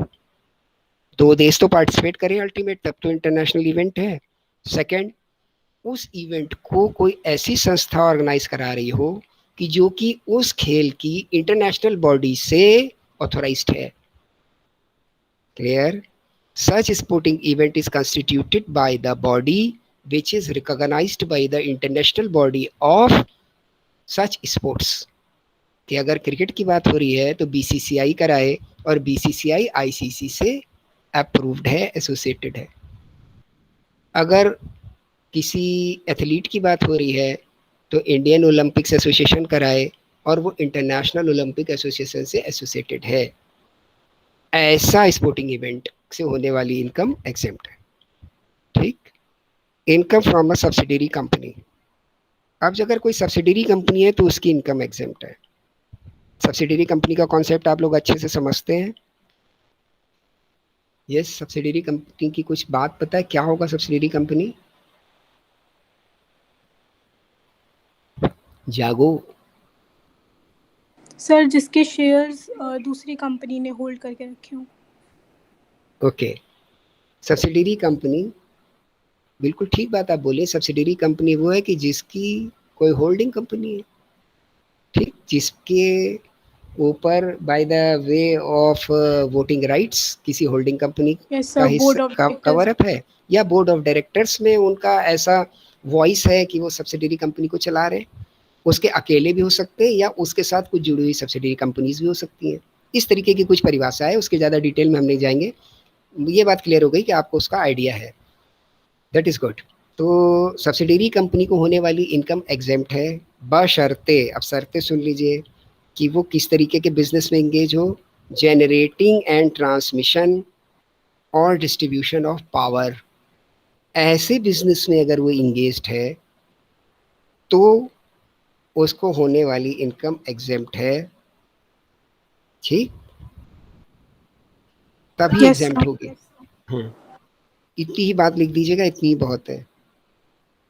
2 देश तो पार्टिसिपेट करें अल्टीमेट, तब तो इंटरनेशनल इवेंट है। सेकंड, उस इवेंट को कोई ऐसी संस्था ऑर्गेनाइज करा रही हो कि जो कि उस खेल की इंटरनेशनल बॉडी से ऑथोराइज्ड है। Clear? Such sporting event is constituted by the body which is recognized by the international body of such sports। कि अगर क्रिकेट की बात हो रही है तो बीसीसीआई कराए, और बीसीसीआई आईसीसी से अप्रूव्ड है, एसोसिएटेड है। अगर किसी एथलीट की बात हो रही है तो इंडियन ओलंपिक्स एसोसिएशन कराए, और वो इंटरनेशनल ओलंपिक एसोसिएशन से एसोसिएटेड है। ऐसा स्पोर्टिंग इवेंट से होने वाली इनकम एग्जेम्प्ट है। ठीक, income from a subsidiary company. अब अगर कोई सब्सिडरी कंपनी है तो उसकी इनकम एग्जेम्प्ट है। सब्सिडरी कंपनी का कॉन्सेप्ट आप लोग अच्छे से समझते हैं। यस, सब्सिडरी कंपनी की कुछ बात पता है, क्या होगा सब्सिडरी कंपनी? जागो सर, जिसके शेयर्स दूसरी कंपनी ने होल्ड करके रखे हों। ओके, सब्सिडरी कंपनी, बिल्कुल ठीक बात आप बोले। सब्सिडरी कंपनी वो है कि जिसकी कोई होल्डिंग कंपनी है, ठीक, जिसके ऊपर bye the way of voting rights किसी होल्डिंग कंपनी का हिस्सा कवर अप है, या बोर्ड ऑफ डायरेक्टर्स में उनका ऐसा वॉइस है कि वो सब्सिडरी कंपनी को चला रहे हैं। उसके अकेले भी हो सकते हैं या उसके साथ कुछ जुड़ी हुई सब्सिडरी कंपनीज भी हो सकती हैं। इस तरीके की कुछ परिभाषा है, उसके ज़्यादा डिटेल में हम नहीं जाएंगे। ये बात क्लियर हो गई कि आपको उसका आइडिया है। That is good. तो सब्सिडरी कंपनी को होने वाली इनकम एग्जेम्प्ट है, बशर्ते, अब शर्तें सुन लीजिए, कि वो किस तरीके के बिजनेस में एंगेज हो, जनरेटिंग एंड ट्रांसमिशन और डिस्ट्रीब्यूशन ऑफ पावर। ऐसे बिजनेस में अगर वो इंगेज्ड है तो उसको होने वाली इनकम एग्जेम्प्ट है, ठीक, तभी यस एग्जेम्प्ट सर। होगी। इतनी ही बात लिख दीजिएगा, इतनी ही बहुत है।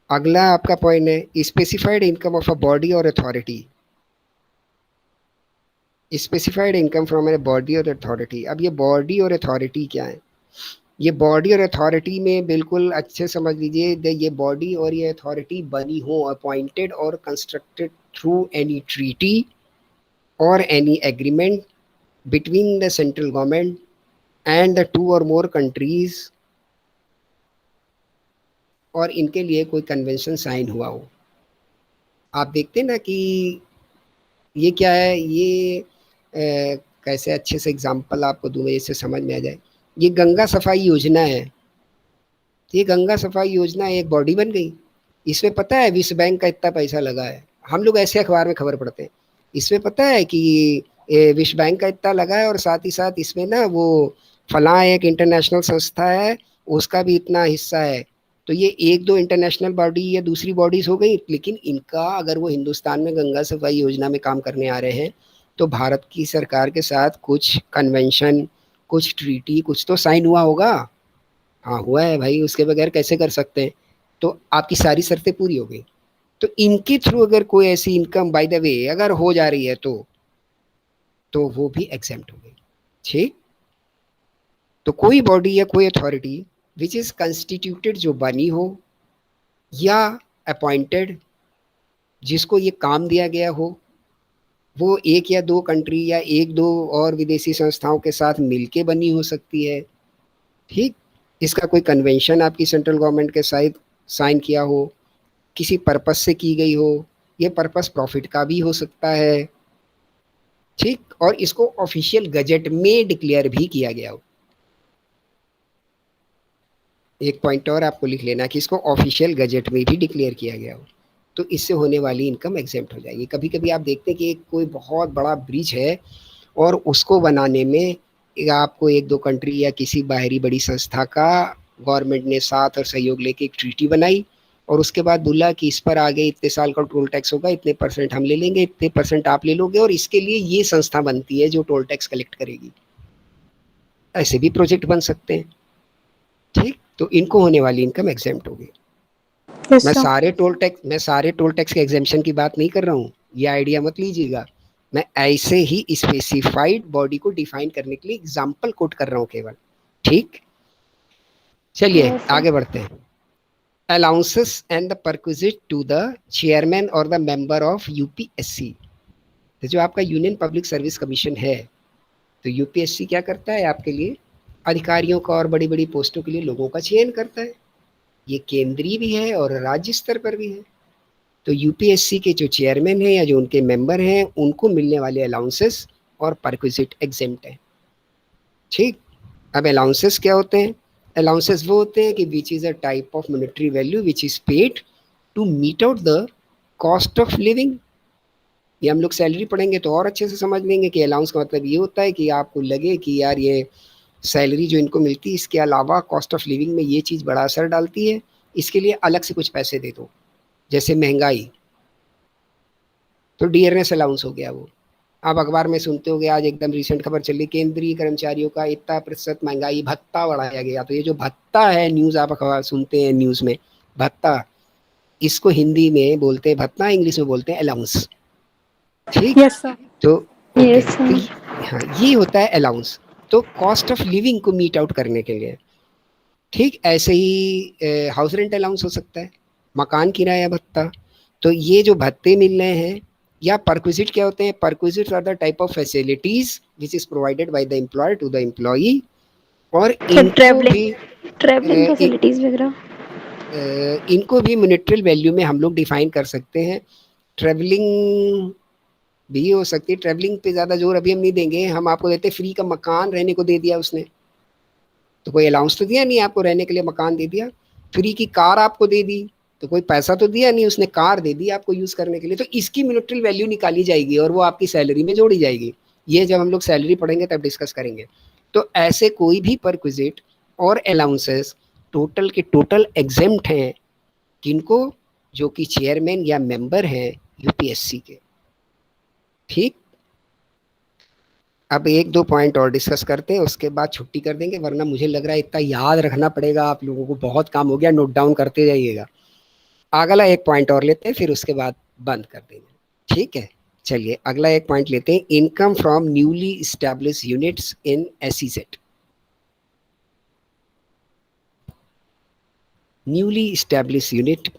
अगला आपका पॉइंट है specified income of a body or authority. Specified income from a body or authority. अब ये बॉडी और अथॉरिटी क्या है? ये बॉडी और अथॉरिटी में बिल्कुल अच्छे समझ लीजिए, ये बॉडी और ये अथॉरिटी बनी हो अपॉइंटेड और कंस्ट्रक्टेड थ्रू एनी ट्रीटी और any agreement between the central government and the two और मोर कंट्रीज, और इनके लिए कोई कन्वेंशन साइन हुआ हो। आप देखते हैं ना कि ये क्या है, ये कैसे अच्छे से एग्जांपल आपको दूं जिससे समझ में आ जाए। ये गंगा सफाई योजना है, ये गंगा सफाई योजना एक बॉडी बन गई। इसमें पता है विश्व बैंक का इतना पैसा लगा है, हम लोग ऐसे अखबार में खबर पढ़ते हैं। इसमें पता है कि विश्व बैंक का इतना लगा है, और साथ ही साथ इसमें ना वो फलां एक इंटरनेशनल संस्था है, उसका भी इतना हिस्सा है। तो ये एक दो इंटरनेशनल बॉडी या दूसरी बॉडीज हो गई, लेकिन इनका अगर वो हिंदुस्तान में गंगा सफाई योजना में काम करने आ रहे हैं तो भारत की सरकार के साथ कुछ कन्वेंशन, कुछ ट्रीटी, कुछ तो साइन हुआ होगा। हाँ हुआ है भाई, उसके बगैर कैसे कर सकते हैं? तो आपकी सारी शर्तें पूरी हो गई। तो इनके थ्रू अगर कोई ऐसी इनकम बाय द वे अगर हो जा रही है तो वो भी एग्जेम्प्ट हो गई, ठीक। तो कोई बॉडी या कोई अथॉरिटी विच इज कंस्टिट्यूटेड, जो बनी हो या अपॉइंटेड, जिसको ये काम दिया गया हो, वो एक या दो कंट्री या एक दो और विदेशी संस्थाओं के साथ मिलके बनी हो सकती है, ठीक। इसका कोई कन्वेंशन आपकी सेंट्रल गवर्नमेंट के साथ साइन किया हो, किसी पर्पस से की गई हो, ये पर्पस प्रॉफिट का भी हो सकता है, ठीक। और इसको ऑफिशियल गजेट में डिक्लेयर भी किया गया हो। एक पॉइंट और आपको लिख लेना कि इसको ऑफिशियल गजेट में भी डिक्लेयर किया गया हो, तो इससे होने वाली इनकम एग्जेम्प्ट हो जाएगी। कभी कभी आप देखते हैं कि कोई बहुत बड़ा ब्रिज है और उसको बनाने में आपको एक दो कंट्री या किसी बाहरी बड़ी संस्था का गवर्नमेंट ने साथ और सहयोग लेके एक ट्रीटी बनाई, और उसके बाद बोला कि इस पर आगे इतने साल का टोल टैक्स होगा, इतने परसेंट हम ले लेंगे, इतने परसेंट आप ले लोगे, और इसके लिए ये संस्था बनती है जो टोल टैक्स कलेक्ट करेगी। ऐसे भी प्रोजेक्ट बन सकते हैं, ठीक। तो इनको होने वाली इनकम एग्जेम्प्ट होगी। यस मैं सर। सारे टोल टैक्स के एग्जेम्पशन की बात नहीं कर रहा हूँ, ये आइडिया मत लीजिएगा। मैं ऐसे ही स्पेसिफाइड बॉडी को डिफाइन करने के लिए एग्जाम्पल कोट कर रहा हूँ केवल, ठीक। चलिए Yes, sir. आगे बढ़ते हैं। Allowances and the perquisite to the chairman और द मेंबर ऑफ यूपीएससी। तो जो आपका यूनियन पब्लिक सर्विस कमीशन है, तो यूपीएससी क्या करता है? आपके लिए अधिकारियों का और बड़ी बड़ी पोस्टों के लिए लोगों का चयन करता है। ये केंद्रीय भी है और राज्य स्तर पर भी है। तो यूपीएससी के जो चेयरमैन हैं या जो उनके मेंबर हैं, उनको मिलने वाले अलाउंसेस और परक्विजिट एग्जेम्प्ट हैं, ठीक। अब अलाउंसेस क्या होते हैं? अलाउंसेस वो होते हैं कि which is a type of monetary value which is paid to meet out the cost of living. ये हम लोग सैलरी पढ़ेंगे तो और अच्छे से समझ लेंगे कि अलाउंस का मतलब ये होता है कि आपको लगे कि यार ये सैलरी जो इनको मिलती है, इसके अलावा कॉस्ट ऑफ लिविंग में ये चीज़ बड़ा असर डालती है, इसके लिए अलग से कुछ पैसे दे दो। जैसे महंगाई, तो डियरनेस अलाउंस हो गया वो। आप अखबार में सुनते होंगे, आज एकदम रिसेंट खबर चली, केंद्रीय कर्मचारियों का इतना प्रतिशत महंगाई भत्ता बढ़ाया गया। तो ये जो भत्ता है, न्यूज़ आप अखबार सुनते हैं, न्यूज़ में भत्ता, इसको हिंदी में बोलते हैं भत्ता, इंग्लिश में बोलते हैं अलाउंस, ठीक। Yes sir. तो ओके, Yes, तो sir. हाँ ये होता है अलाउंस, तो कॉस्ट ऑफ लिविंग को मीट आउट करने के लिए, ठीक। ऐसे ही हाउस रेंट अलाउंस हो सकता है, मकान किराया भत्ता। तो ये जो भत्ते मिल रहे हैं, या परक्विजिट क्या होते हैं? Perquisite are the type of facilities which is provided by the employer to the employee, और Sir, इनको भी traveling अ, facilities वगैरह. इनको भी मॉनेटरी वैल्यू में हम लोग डिफाइन कर सकते हैं। ट्रेवलिंग भी हो सकती है, ट्रेवलिंग पे ज़्यादा जोर अभी हम नहीं देंगे। हम आपको देते फ्री का मकान रहने को दे दिया उसने, तो कोई अलाउंस तो दिया नहीं, आपको रहने के लिए मकान दे दिया। फ्री की कार आपको दे दी, तो कोई पैसा तो दिया नहीं, उसने कार दे दी आपको यूज करने के लिए, तो इसकी मिलिट्री वैल्यू निकाली जाएगी और वो आपकी सैलरी में जोड़ी जाएगी। ये जब हम लोग सैलरी पढ़ेंगे तब डिस्कस करेंगे। तो ऐसे कोई भी परक्विजिट और अलाउंसेस टोटल के टोटल एग्जेम्प्ट हैं, किनको? जो कि चेयरमैन या मेंबर हैं यूपीएससी के। ठीक, अब एक दो पॉइंट और डिस्कस करते हैं, उसके बाद छुट्टी कर देंगे, वरना मुझे लग रहा है इतना याद रखना पड़ेगा आप लोगों को, बहुत काम हो गया, नोट डाउन करते जाइएगा। अगला एक पॉइंट और लेते हैं, फिर उसके बाद बंद कर देंगे। ठीक है, चलिए अगला एक पॉइंट लेते हैं, income from newly establish units in SEZ. Newly establish unit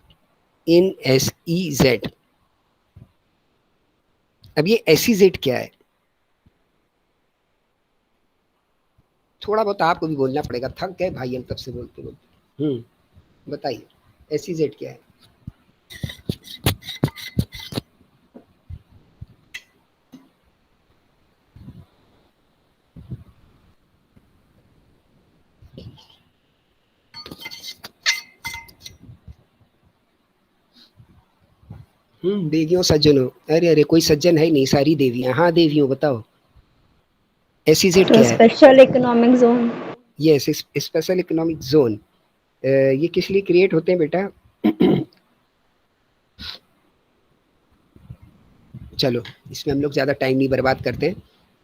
in SEZ. अब ये एसईजेड क्या है? थोड़ा बहुत आपको भी बोलना पड़ेगा, थक गए भाई हम तब से बोलते बोलते। बताइए एसईजेड क्या है? देवियों सज्जनों, अरे अरे कोई सज्जन है नहीं, सारी देवियां। हाँ देवियों बताओ एसईजेड क्या है? Special economic zone. Yes, special economic zone. ये किस लिए क्रिएट होते हैं बेटा? चलो इसमें हम लोग ज़्यादा टाइम नहीं बर्बाद करते हैं,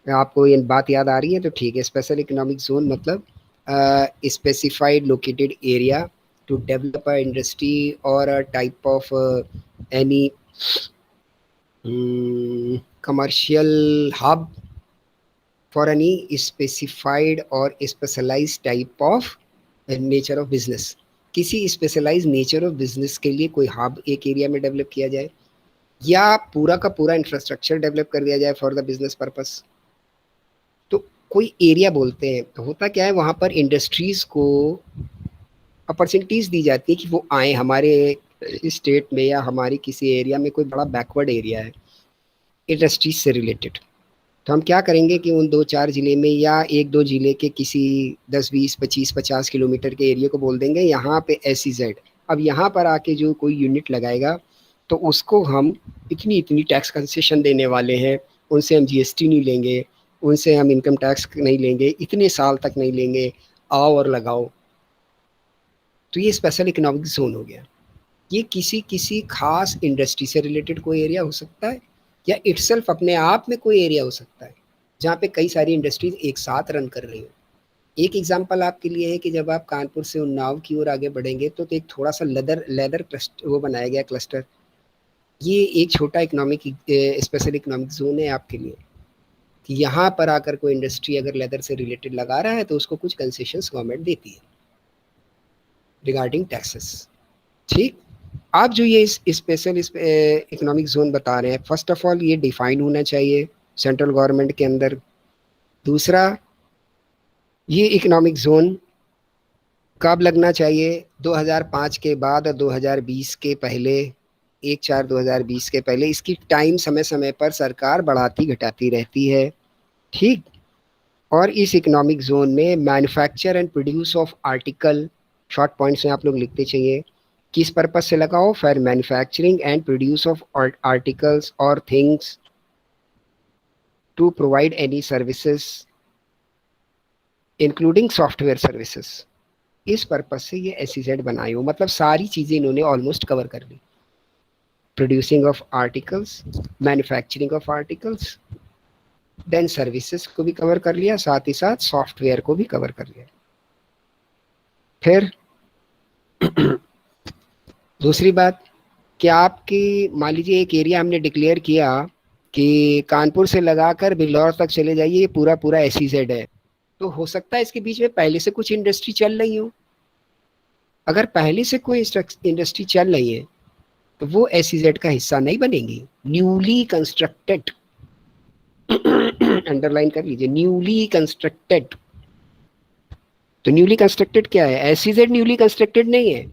आपको ये बात याद आ रही है तो ठीक है। स्पेशल इकोनॉमिक जोन मतलब specified located area to develop a industry or a type of any commercial hub for any specified or specialized type of nature of business। किसी स्पेशलाइज नेचर ऑफ बिजनेस के लिए कोई हब एक एरिया में डेवलप किया जाए, या पूरा का पूरा इंफ्रास्ट्रक्चर डेवलप कर दिया जाए फॉर द बिजनेस पर्पस। तो कोई एरिया बोलते हैं, तो होता क्या है वहाँ पर इंडस्ट्रीज को अपॉर्चुनिटीज दी जाती है कि वो आए हमारे स्टेट में या हमारी किसी एरिया में, कोई बड़ा बैकवर्ड एरिया है इंडस्ट्रीज से रिलेटेड, तो हम क्या करेंगे कि उन 2-4 ज़िले में या 1-2 ज़िले के किसी 10-20-25-50 किलोमीटर के एरिया को बोल देंगे यहाँ पे एसईजेड। अब यहाँ पर आके जो कोई यूनिट लगाएगा तो उसको हम इतनी इतनी टैक्स कंसेशन देने वाले हैं, उनसे हम जीएसटी नहीं लेंगे, उनसे हम इनकम टैक्स नहीं लेंगे, इतने साल तक नहीं लेंगे, आओ और लगाओ। तो ये स्पेशल इकोनॉमिक जोन हो गया। ये किसी किसी खास इंडस्ट्री से रिलेटेड कोई एरिया हो सकता है, या इटसेल्फ अपने आप में कोई एरिया हो सकता है जहाँ पे कई सारी इंडस्ट्रीज एक साथ रन कर रही हो। एक एग्जांपल आपके लिए है कि जब आप कानपुर से उन्नाव की ओर आगे बढ़ेंगे तो एक थोड़ा सा लेदर क्लस्टर वो बनाया गया क्लस्टर, ये एक छोटा इकोनॉमिक स्पेशल इकोनॉमिक जोन है आपके लिए, कि यहाँ पर आकर कोई इंडस्ट्री अगर लेदर से रिलेटेड लगा रहा है तो उसको कुछ कंसेशंस गवर्नमेंट देती है रिगार्डिंग टैक्सेस। ठीक, आप जो ये स्पेशल इकोनॉमिक जोन बता रहे हैं, फर्स्ट ऑफ ऑल ये डिफाइन होना चाहिए सेंट्रल गवर्नमेंट के अंदर। दूसरा, ये इकोनॉमिक जोन कब लगना चाहिए? 2005 के बाद और 2020 के पहले, 1/4/2020 के पहले। इसकी टाइम समय समय पर सरकार बढ़ाती घटाती रहती है। ठीक, और इस इकोनॉमिक जोन में manufacture and produce of article, short points में आप लोग लिखते चाहिए, किस पर्पज से लगाओ? For manufacturing and produce of articles or things to provide any services including software services. इस पर्पज से ये एसईजेड बनाई हो, मतलब सारी चीज़ें इन्होंने ऑलमोस्ट कवर कर ली। Producing of articles, manufacturing of articles, then services को भी कवर कर लिया, साथ ही साथ सॉफ्टवेयर को भी कवर कर लिया। फिर दूसरी बात कि आपकी मान लीजिए एक एरिया हमने डिक्लेयर किया कि कानपुर से लगाकर बिल्लौर तक चले जाइए, ये पूरा पूरा एसईजेड है, तो हो सकता है इसके बीच में पहले से कुछ इंडस्ट्री चल रही हो। अगर पहले से कोई इंडस्ट्री चल रही है तो वो एसईजेड का हिस्सा नहीं बनेंगी। न्यूली कंस्ट्रक्टेड, अंडरलाइन कर लीजिए, न्यूली कंस्ट्रक्टेड। तो न्यूली कंस्ट्रक्टेड क्या है? एसईजेड न्यूली कंस्ट्रक्टेड नहीं है,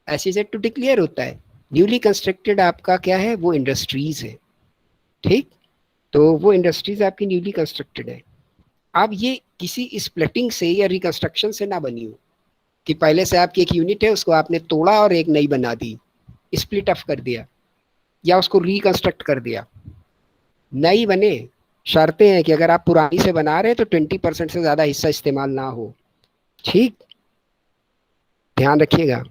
एसईजेड तो डिक्लेयर होता है। न्यूली कंस्ट्रक्टेड आपका क्या है? वो इंडस्ट्रीज है। ठीक, तो वो इंडस्ट्रीज आपकी न्यूली कंस्ट्रक्टेड है। अब ये किसी स्प्लिटिंग से या रिकंस्ट्रक्शन से ना बनी हो, कि पहले से आपकी एक यूनिट है, उसको आपने तोड़ा और एक नई बना दी, स्प्लिट अप कर दिया या उसको रिकंस्ट्रक्ट कर दिया। नई बने, शर्तें हैं कि अगर आप पुरानी से बना रहे हैं तो 20% से ज़्यादा हिस्सा इस्तेमाल ना हो। ठीक, ध्यान रखिएगा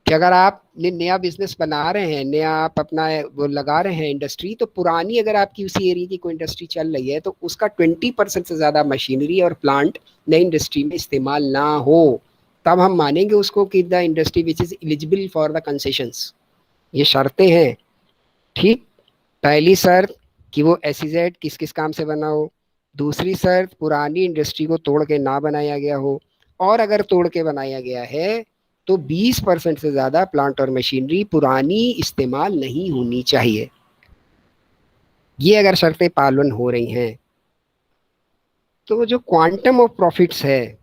कि अगर आप नया बिजनेस बना रहे हैं, नया आप अपना वो लगा रहे हैं इंडस्ट्री, तो पुरानी अगर आपकी उसी एरिया की कोई इंडस्ट्री चल रही है तो उसका 20% से ज़्यादा मशीनरी और प्लांट नई इंडस्ट्री में इस्तेमाल ना हो, तब हम मानेंगे उसको कि the industry which is eligible for the concessions. ये शर्तें हैं। ठीक, पहली शर्त कि वो एसईजेड किस किस काम से बना हो। दूसरी शर्त पुरानी इंडस्ट्री को तोड़ के ना बनाया गया हो, और अगर तोड़ के बनाया गया है तो 20% से ज़्यादा प्लांट और मशीनरी पुरानी इस्तेमाल नहीं होनी चाहिए। ये अगर शर्तें पालन हो रही हैं तो जो क्वांटम ऑफ प्रॉफिट्स है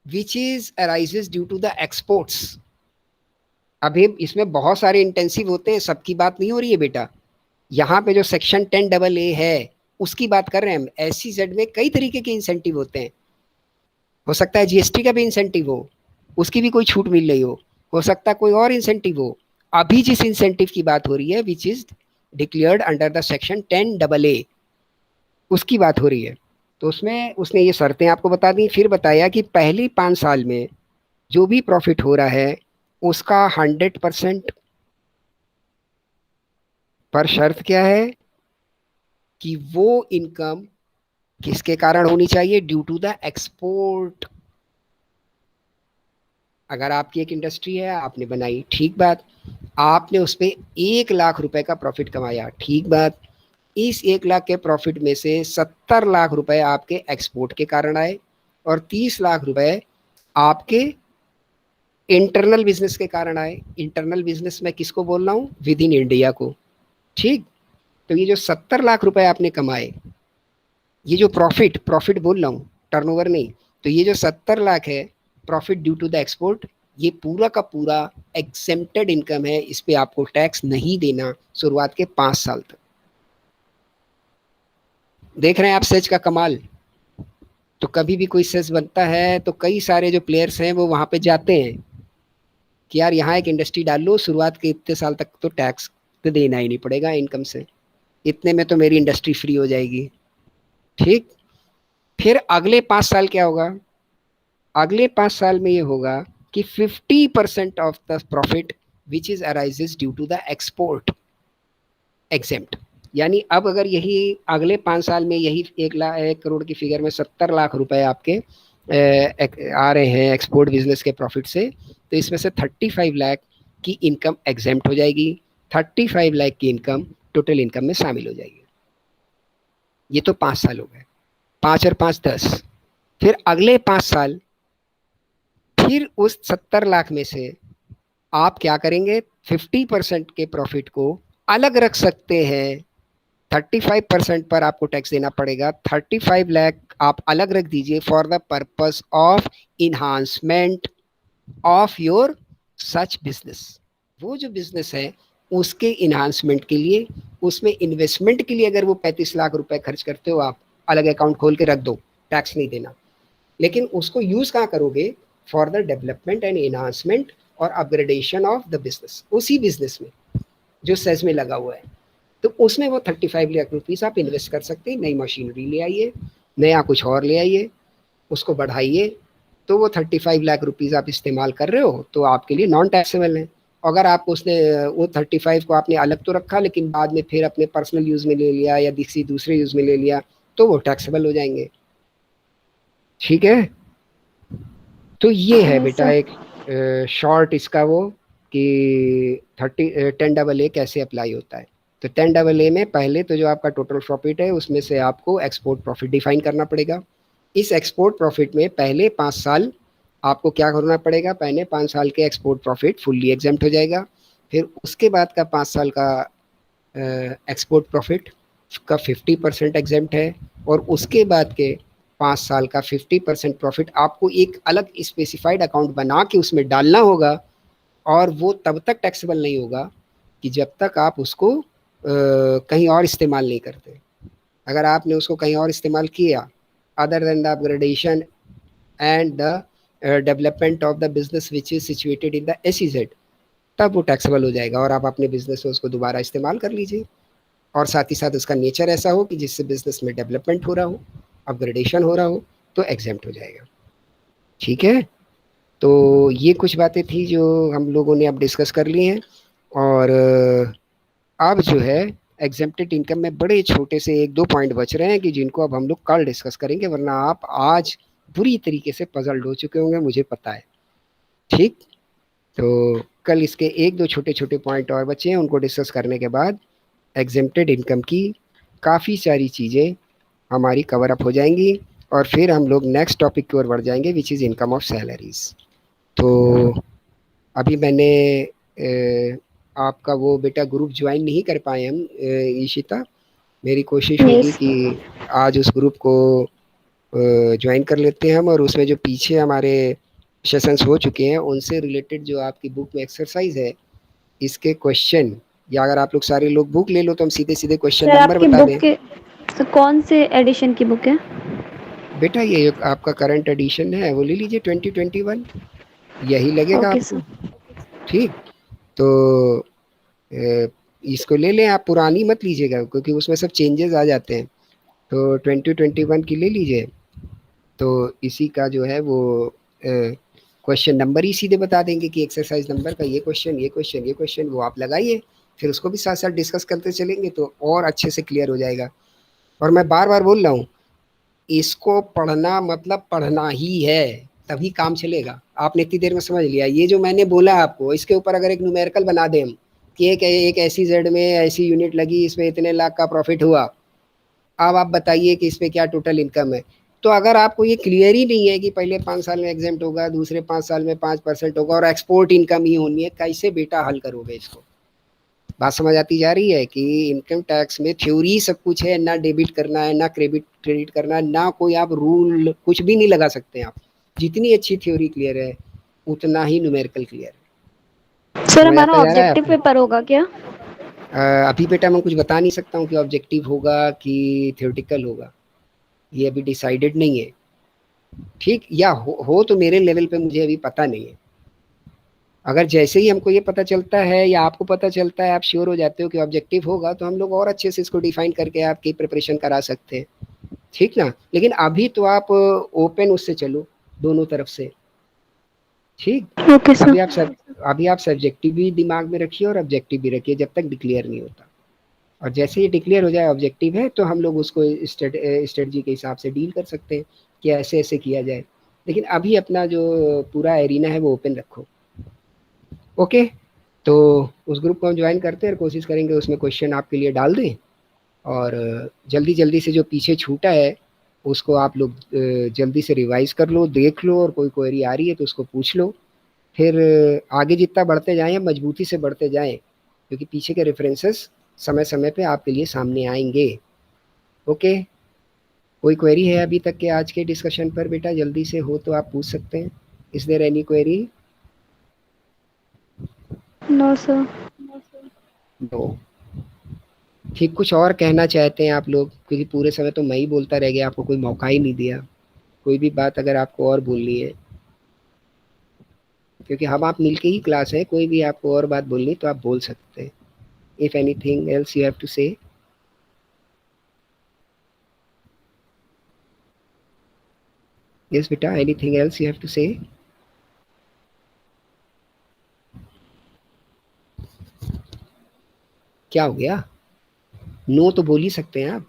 which is arises due to the exports. अभी इसमें बहुत सारे इंटेंसिव होते हैं, सबकी बात नहीं हो रही है बेटा। यहाँ पे जो सेक्शन 10AA है उसकी बात कर रहे हैं हम। एसईजेड में कई तरीके के इंसेंटिव होते हैं। हो सकता है जीएसटी का भी इंसेंटिव हो, उसकी भी कोई छूट मिल रही हो सकता है कोई और इंसेंटिव हो। अभी जिस इंसेंटिव की बात हो रही है which is declared under the section 10AA, उसकी बात हो रही है। तो उसमें उसने ये शर्तें आपको बता दी, फिर बताया कि पहले 5 साल में जो भी प्रॉफिट हो रहा है उसका 100%, पर शर्त क्या है कि वो इनकम किसके कारण होनी चाहिए, ड्यू टू द एक्सपोर्ट। अगर आपकी एक इंडस्ट्री है, आपने बनाई, ठीक बात, आपने उस पर 1 लाख रुपए का प्रॉफिट कमाया, ठीक बात। इस 1 लाख के प्रॉफिट में से 70 लाख रुपए आपके एक्सपोर्ट के कारण आए और 30 लाख रुपए आपके इंटरनल बिजनेस के कारण आए। इंटरनल बिजनेस में किसको बोल रहा हूँ, विद इन इंडिया को। ठीक, तो ये जो 70 लाख रुपए आपने कमाए, ये जो प्रॉफिट बोल रहा हूँ, टर्नओवर नहीं, तो ये जो 70 लाख है profit due to the export, ये पूरा का पूरा एग्जेम्प्टेड इनकम है। इस पे आपको टैक्स नहीं देना शुरुआत के 5 साल तक। देख रहे हैं आप सेज का कमाल। तो कभी भी कोई सेज बनता है तो कई सारे जो प्लेयर्स हैं वो वहां पे जाते हैं कि यार यहाँ एक इंडस्ट्री डाल लो, शुरुआत के इतने साल तक तो टैक्स तो देना ही नहीं पड़ेगा इनकम से, इतने में तो मेरी इंडस्ट्री फ्री हो जाएगी। ठीक, फिर अगले 5 साल क्या होगा, अगले 5 साल में ये होगा कि 50% of the profit which is arises due to the export exempt. यानी अब अगर यही अगले 5 साल में यही 1 करोड़ की फिगर में 70 लाख रुपए आपके आ रहे हैं एक्सपोर्ट बिजनेस के प्रॉफिट से, तो इसमें से 35 लाख की इनकम एग्जेम्प्ट हो जाएगी। 35 लाख की इनकम टोटल इनकम में शामिल हो जाएगी। ये तो 5 साल हो गए, 5 और 5 10। फिर अगले 5 साल फिर उस 70 लाख में से आप क्या करेंगे, 50% के प्रॉफिट को अलग रख सकते हैं। 35% पर आपको टैक्स देना पड़ेगा। 35 लाख आप अलग रख दीजिए for the purpose of enhancement of your such business. वो जो बिजनेस है उसके इन्हांसमेंट के लिए, उसमें इन्वेस्टमेंट के लिए अगर वो 35 लाख रुपए खर्च करते हो, आप अलग अकाउंट खोल के रख दो, टैक्स नहीं देना। लेकिन उसको यूज कहाँ करोगे, for the development and enhancement और अपग्रेडेशन ऑफ द बिजनेस, उसी बिजनेस में जो सेज में लगा हुआ है। तो उसमें वो 35 लाख रुपीस आप इन्वेस्ट कर सकते हैं। नई मशीनरी ले आइए, नया कुछ और ले आइए, उसको बढ़ाइए, तो वो 35 लाख रुपीस आप इस्तेमाल कर रहे हो तो आपके लिए नॉन टैक्सेबल है। अगर आप उसने वो 35 को आपने अलग तो रखा लेकिन बाद में फिर अपने पर्सनल यूज में ले लिया या किसी दूसरे यूज में ले लिया तो वो टैक्सेबल हो जाएंगे। ठीक है, तो ये है बेटा एक शॉर्ट इसका वो कि 10AA कैसे अप्लाई होता है। तो 10AA में पहले तो जो आपका टोटल प्रॉफिट है उसमें से आपको एक्सपोर्ट प्रॉफिट डिफाइन करना पड़ेगा। इस एक्सपोर्ट प्रॉफिट में पहले 5 साल आपको क्या करना पड़ेगा, पहले 5 साल के एक्सपोर्ट प्रॉफिट फुल्ली एग्जेम्प्ट हो जाएगा। फिर उसके बाद का 5 साल का एक्सपोर्ट प्रॉफिट का 50% एग्जेम्प्ट है, और उसके बाद के 5 साल का 50% प्रॉफिट आपको एक अलग स्पेसिफाइड अकाउंट बना के उसमें डालना होगा, और वो तब तक टैक्सेबल नहीं होगा कि जब तक आप उसको कहीं और इस्तेमाल नहीं करते। अगर आपने उसको कहीं और इस्तेमाल किया other than the upgradation and the development of the business which is situated in the SEZ, तब वो टैक्सेबल हो जाएगा और आप अपने बिजनेस में उसको दोबारा इस्तेमाल कर लीजिए। और साथ ही साथ उसका नेचर ऐसा हो कि जिससे बिजनेस में डेवलपमेंट हो रहा हो, अपग्रेडेशन हो रहा हो, तो एग्जेम्प्ट हो जाएगा। ठीक है, तो ये कुछ बातें थी जो हम लोगों ने अब डिस्कस कर ली हैं। और अब जो है एग्जेम्प्टेड इनकम में बड़े छोटे से 1-2 पॉइंट बच रहे हैं कि जिनको अब हम लोग कल डिस्कस करेंगे, वरना आप आज बुरी तरीके से पजल्ड हो चुके होंगे, मुझे पता है। ठीक, तो कल इसके 1-2 छोटे-छोटे पॉइंट और बचे हैं, उनको डिस्कस करने के बाद एग्जेम्प्टेड इनकम की काफ़ी सारी चीज़ें हमारी कवर अप हो जाएंगी और फिर हम लोग नेक्स्ट टॉपिक की ओर बढ़ जाएंगे, which is income of salaries. तो अभी मैंने आपका वो बेटा ग्रुप ज्वाइन नहीं कर पाए हम, ईशिता। मेरी कोशिश होगी Yes. कि आज उस ग्रुप को ज्वाइन कर लेते हैं हम, और उसमें जो पीछे हमारे सेशंस हो चुके हैं उनसे रिलेटेड जो आपकी बुक में एक्सरसाइज है, इसके क्वेश्चन, या अगर आप लोग सारे लोग बुक ले लो तो हम सीधे सीधे क्वेश्चन सर नंबर आपकी बता बुक दें। के तो कौन से एडिशन की बुक है? बेटा ये जो आपका करंट एडिशन है वो ले लीजिए, 2021, यही लगेगा ओके आपको। सर। ठीक, तो इसको ले लें आप, पुरानी मत लीजिएगा क्योंकि उसमें सब चेंजेस आ जाते हैं। तो 2021 की ले लीजिए। तो इसी का जो है वो क्वेश्चन नंबर ही सीधे बता देंगे कि एक्सरसाइज नंबर का ये क्वेश्चन, ये क्वेश्चन, ये क्वेश्चन, वो आप लगाइए, फिर उसको भी साथ साथ डिस्कस करते चलेंगे तो और अच्छे से क्लियर हो जाएगा। और मैं बार बार बोल रहा हूँ, इसको पढ़ना मतलब पढ़ना ही है, तभी काम चलेगा। आपने इतनी देर में समझ लिया। ये जो मैंने बोला आपको, इसके ऊपर अगर एक न्यूमेरिकल बना दें हम कि एक ऐसी जेड में ऐसी यूनिट लगी, इसमें इतने लाख का प्रॉफिट हुआ, अब आप बताइए कि इस पे क्या टोटल इनकम है। तो अगर आपको ये क्लियर ही नहीं है कि पहले 5 साल में एग्जेम्प्ट होगा, दूसरे 5 साल में 5% होगा और एक्सपोर्ट इनकम ही होनी है, कैसे बेटा हल करोगे इसको? बात समझ आती जा रही है कि इनकम टैक्स में थ्योरी सब कुछ है, ना डेबिट करना है, ना क्रेडिट करना है, ना कोई आप रूल कुछ भी नहीं लगा सकते आप। जितनी अच्छी थ्योरी क्लियर है उतना ही न्यूमेरिकल क्लियर है। सर समझ हमारा आता जा रहा है ऑब्जेक्टिव आपको? पेपर होगा क्या? अभी बेटा मैं कुछ बता नहीं सकता हूँ कि ऑब्जेक्टिव होगा कि थ्योरेटिकल होगा, ये अभी डिसाइडेड नहीं है। ठीक, या हो तो मेरे लेवल पे मुझे अभी पता नहीं है। अगर जैसे ही हमको ये पता चलता है या आपको पता चलता है, आप श्योर हो जाते हो कि ऑब्जेक्टिव होगा, तो हम लोग और अच्छे से इसको डिफाइन करके आपकी प्रिपरेशन करा सकते हैं। ठीक ना? लेकिन अभी तो आप ओपन उससे चलो, दोनों तरफ से। ठीक, ओके सर। अभी आप सब्जेक्टिव भी दिमाग में रखिए और ऑब्जेक्टिव भी रखिए जब तक डिक्लेयर नहीं होता। और जैसे ही डिक्लेयर हो जाए ऑब्जेक्टिव है, तो हम लोग उसको स्ट्रेटजी के हिसाब से डील कर सकते हैं कि ऐसे ऐसे किया जाए। लेकिन अभी अपना जो पूरा एरिना है वो ओपन रखो। ओके, तो उस ग्रुप को हम ज्वाइन करते हैं और कोशिश करेंगे उसमें क्वेश्चन आपके लिए डाल दें, और जल्दी जल्दी से जो पीछे छूटा है उसको आप लोग जल्दी से रिवाइज कर लो, देख लो, और कोई क्वेरी आ रही है तो उसको पूछ लो। फिर आगे जितना बढ़ते जाएं, मजबूती से बढ़ते जाएं, क्योंकि पीछे के रेफरेंसेस समय समय पे आपके लिए सामने आएंगे। ओके, कोई क्वेरी है अभी तक के आज के डिस्कशन पर बेटा? जल्दी से हो तो आप पूछ सकते हैं। Is there any query? No sir. No. ठीक, कुछ और कहना चाहते हैं आप लोग? क्योंकि पूरे समय तो मैं ही बोलता रह गया, आपको कोई मौका ही नहीं दिया। कोई भी बात अगर आपको और बोलनी है, क्योंकि हम आप मिलके ही क्लास है, कोई भी आपको और बात बोलनी तो आप बोल सकते हैं। If anything else you have to say. Yes बेटा, anything else you have to say? क्या हो गया? नो तो बोल ही सकते हैं आप।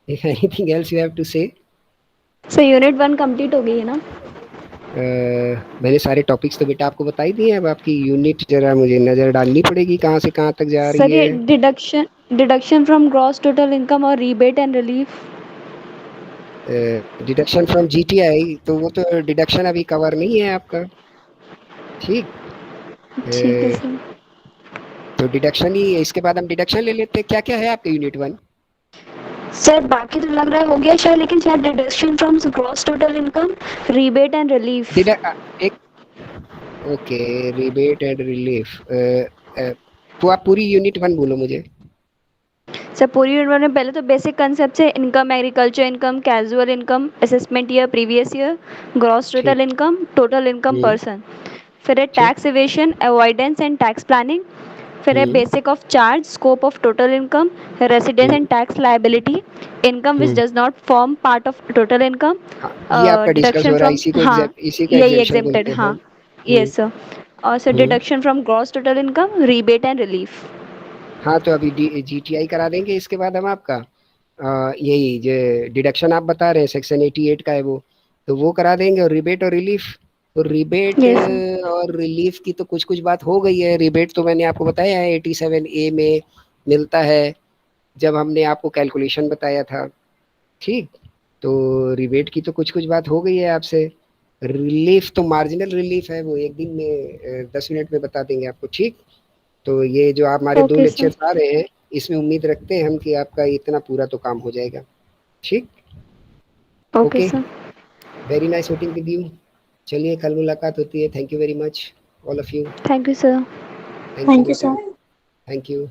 If anything else you have to say. Sir unit 1 complete हो गई है ना? मैंने सारे टॉपिक्स तो बेटा आपको बता ही दिए। अब आपकी यूनिट जरा मुझे नज़र डालनी पड़ेगी कहाँ से कहाँ तक जा रही सर ये है। Deduction from gross total income और rebate and relief. Deduction from GTI, तो वो तो डिडक्शन अभी कवर नहीं है आपका। ठीक, ठीक है अ, सर। तो डिडक्शन ही, इसके बाद हम डिडक्शन ले लेते हैं। क्या क्या है आपके यूनिट 1? सर बाकी तो लग रहा है हो गया शायद, लेकिन शायद deduction from gross total income, rebate and relief. एक, ओके, रिबेट एंड रिलीफ। तो आप पूरी यूनिट 1 बोलो मुझे। सर पूरी यूनिट में पहले तो बेसिक कंसेप्ट है, income, agriculture income, casual income, assessment year, previous year, gross total ठीक। Income, total income person. फिर है ठीक। Tax evasion, avoidance and tax planning. फिर है basic of charge, scope of total income, residence and tax liability, income which does not form part of total income, हाँ, ये आपका डिस्कस डिडक्शन हो रहा है, फ्रॉम, हाँ इसी को यही एग्जेम्पशन एग्जेम्प्टेड, बोलते हैं। हाँ हम्म। Yes sir. और सर हम्म। Deduction from gross total income, rebate and relief. हाँ, तो अभी जीटीआई करा देंगे इसके बाद हम आपका यही जो डिडक्शन आप बता रहे हैं सेक्शन 88 का है वो, तो वो करा देंगे। और रिबेट और रिलीफ, तो रिबेट यस सर। और रिलीफ की तो कुछ कुछ बात हो गई है। रिबेट तो मैंने आपको बताया है 87A में मिलता है, जब हमने आपको कैलकुलेशन बताया था। ठीक, तो रिबेट की तो कुछ कुछ बात हो गई है आपसे। रिलीफ तो मार्जिनल रिलीफ है, वो एक दिन में 10 मिनट में बता देंगे आपको। ठीक, तो ये जो आप हमारे 2 ओके सर। लेक्चर्स आ रहे हैं, इसमें उम्मीद रखते हैं हम कि आपका इतना पूरा तो काम हो जाएगा। ठीक। Okay okay, sir. Very nice meeting with you. चलिए, कल मुलाकात होती है। Thank you very much all of you. Thank you sir. Thank thank you you बेटा। सर। Thank you.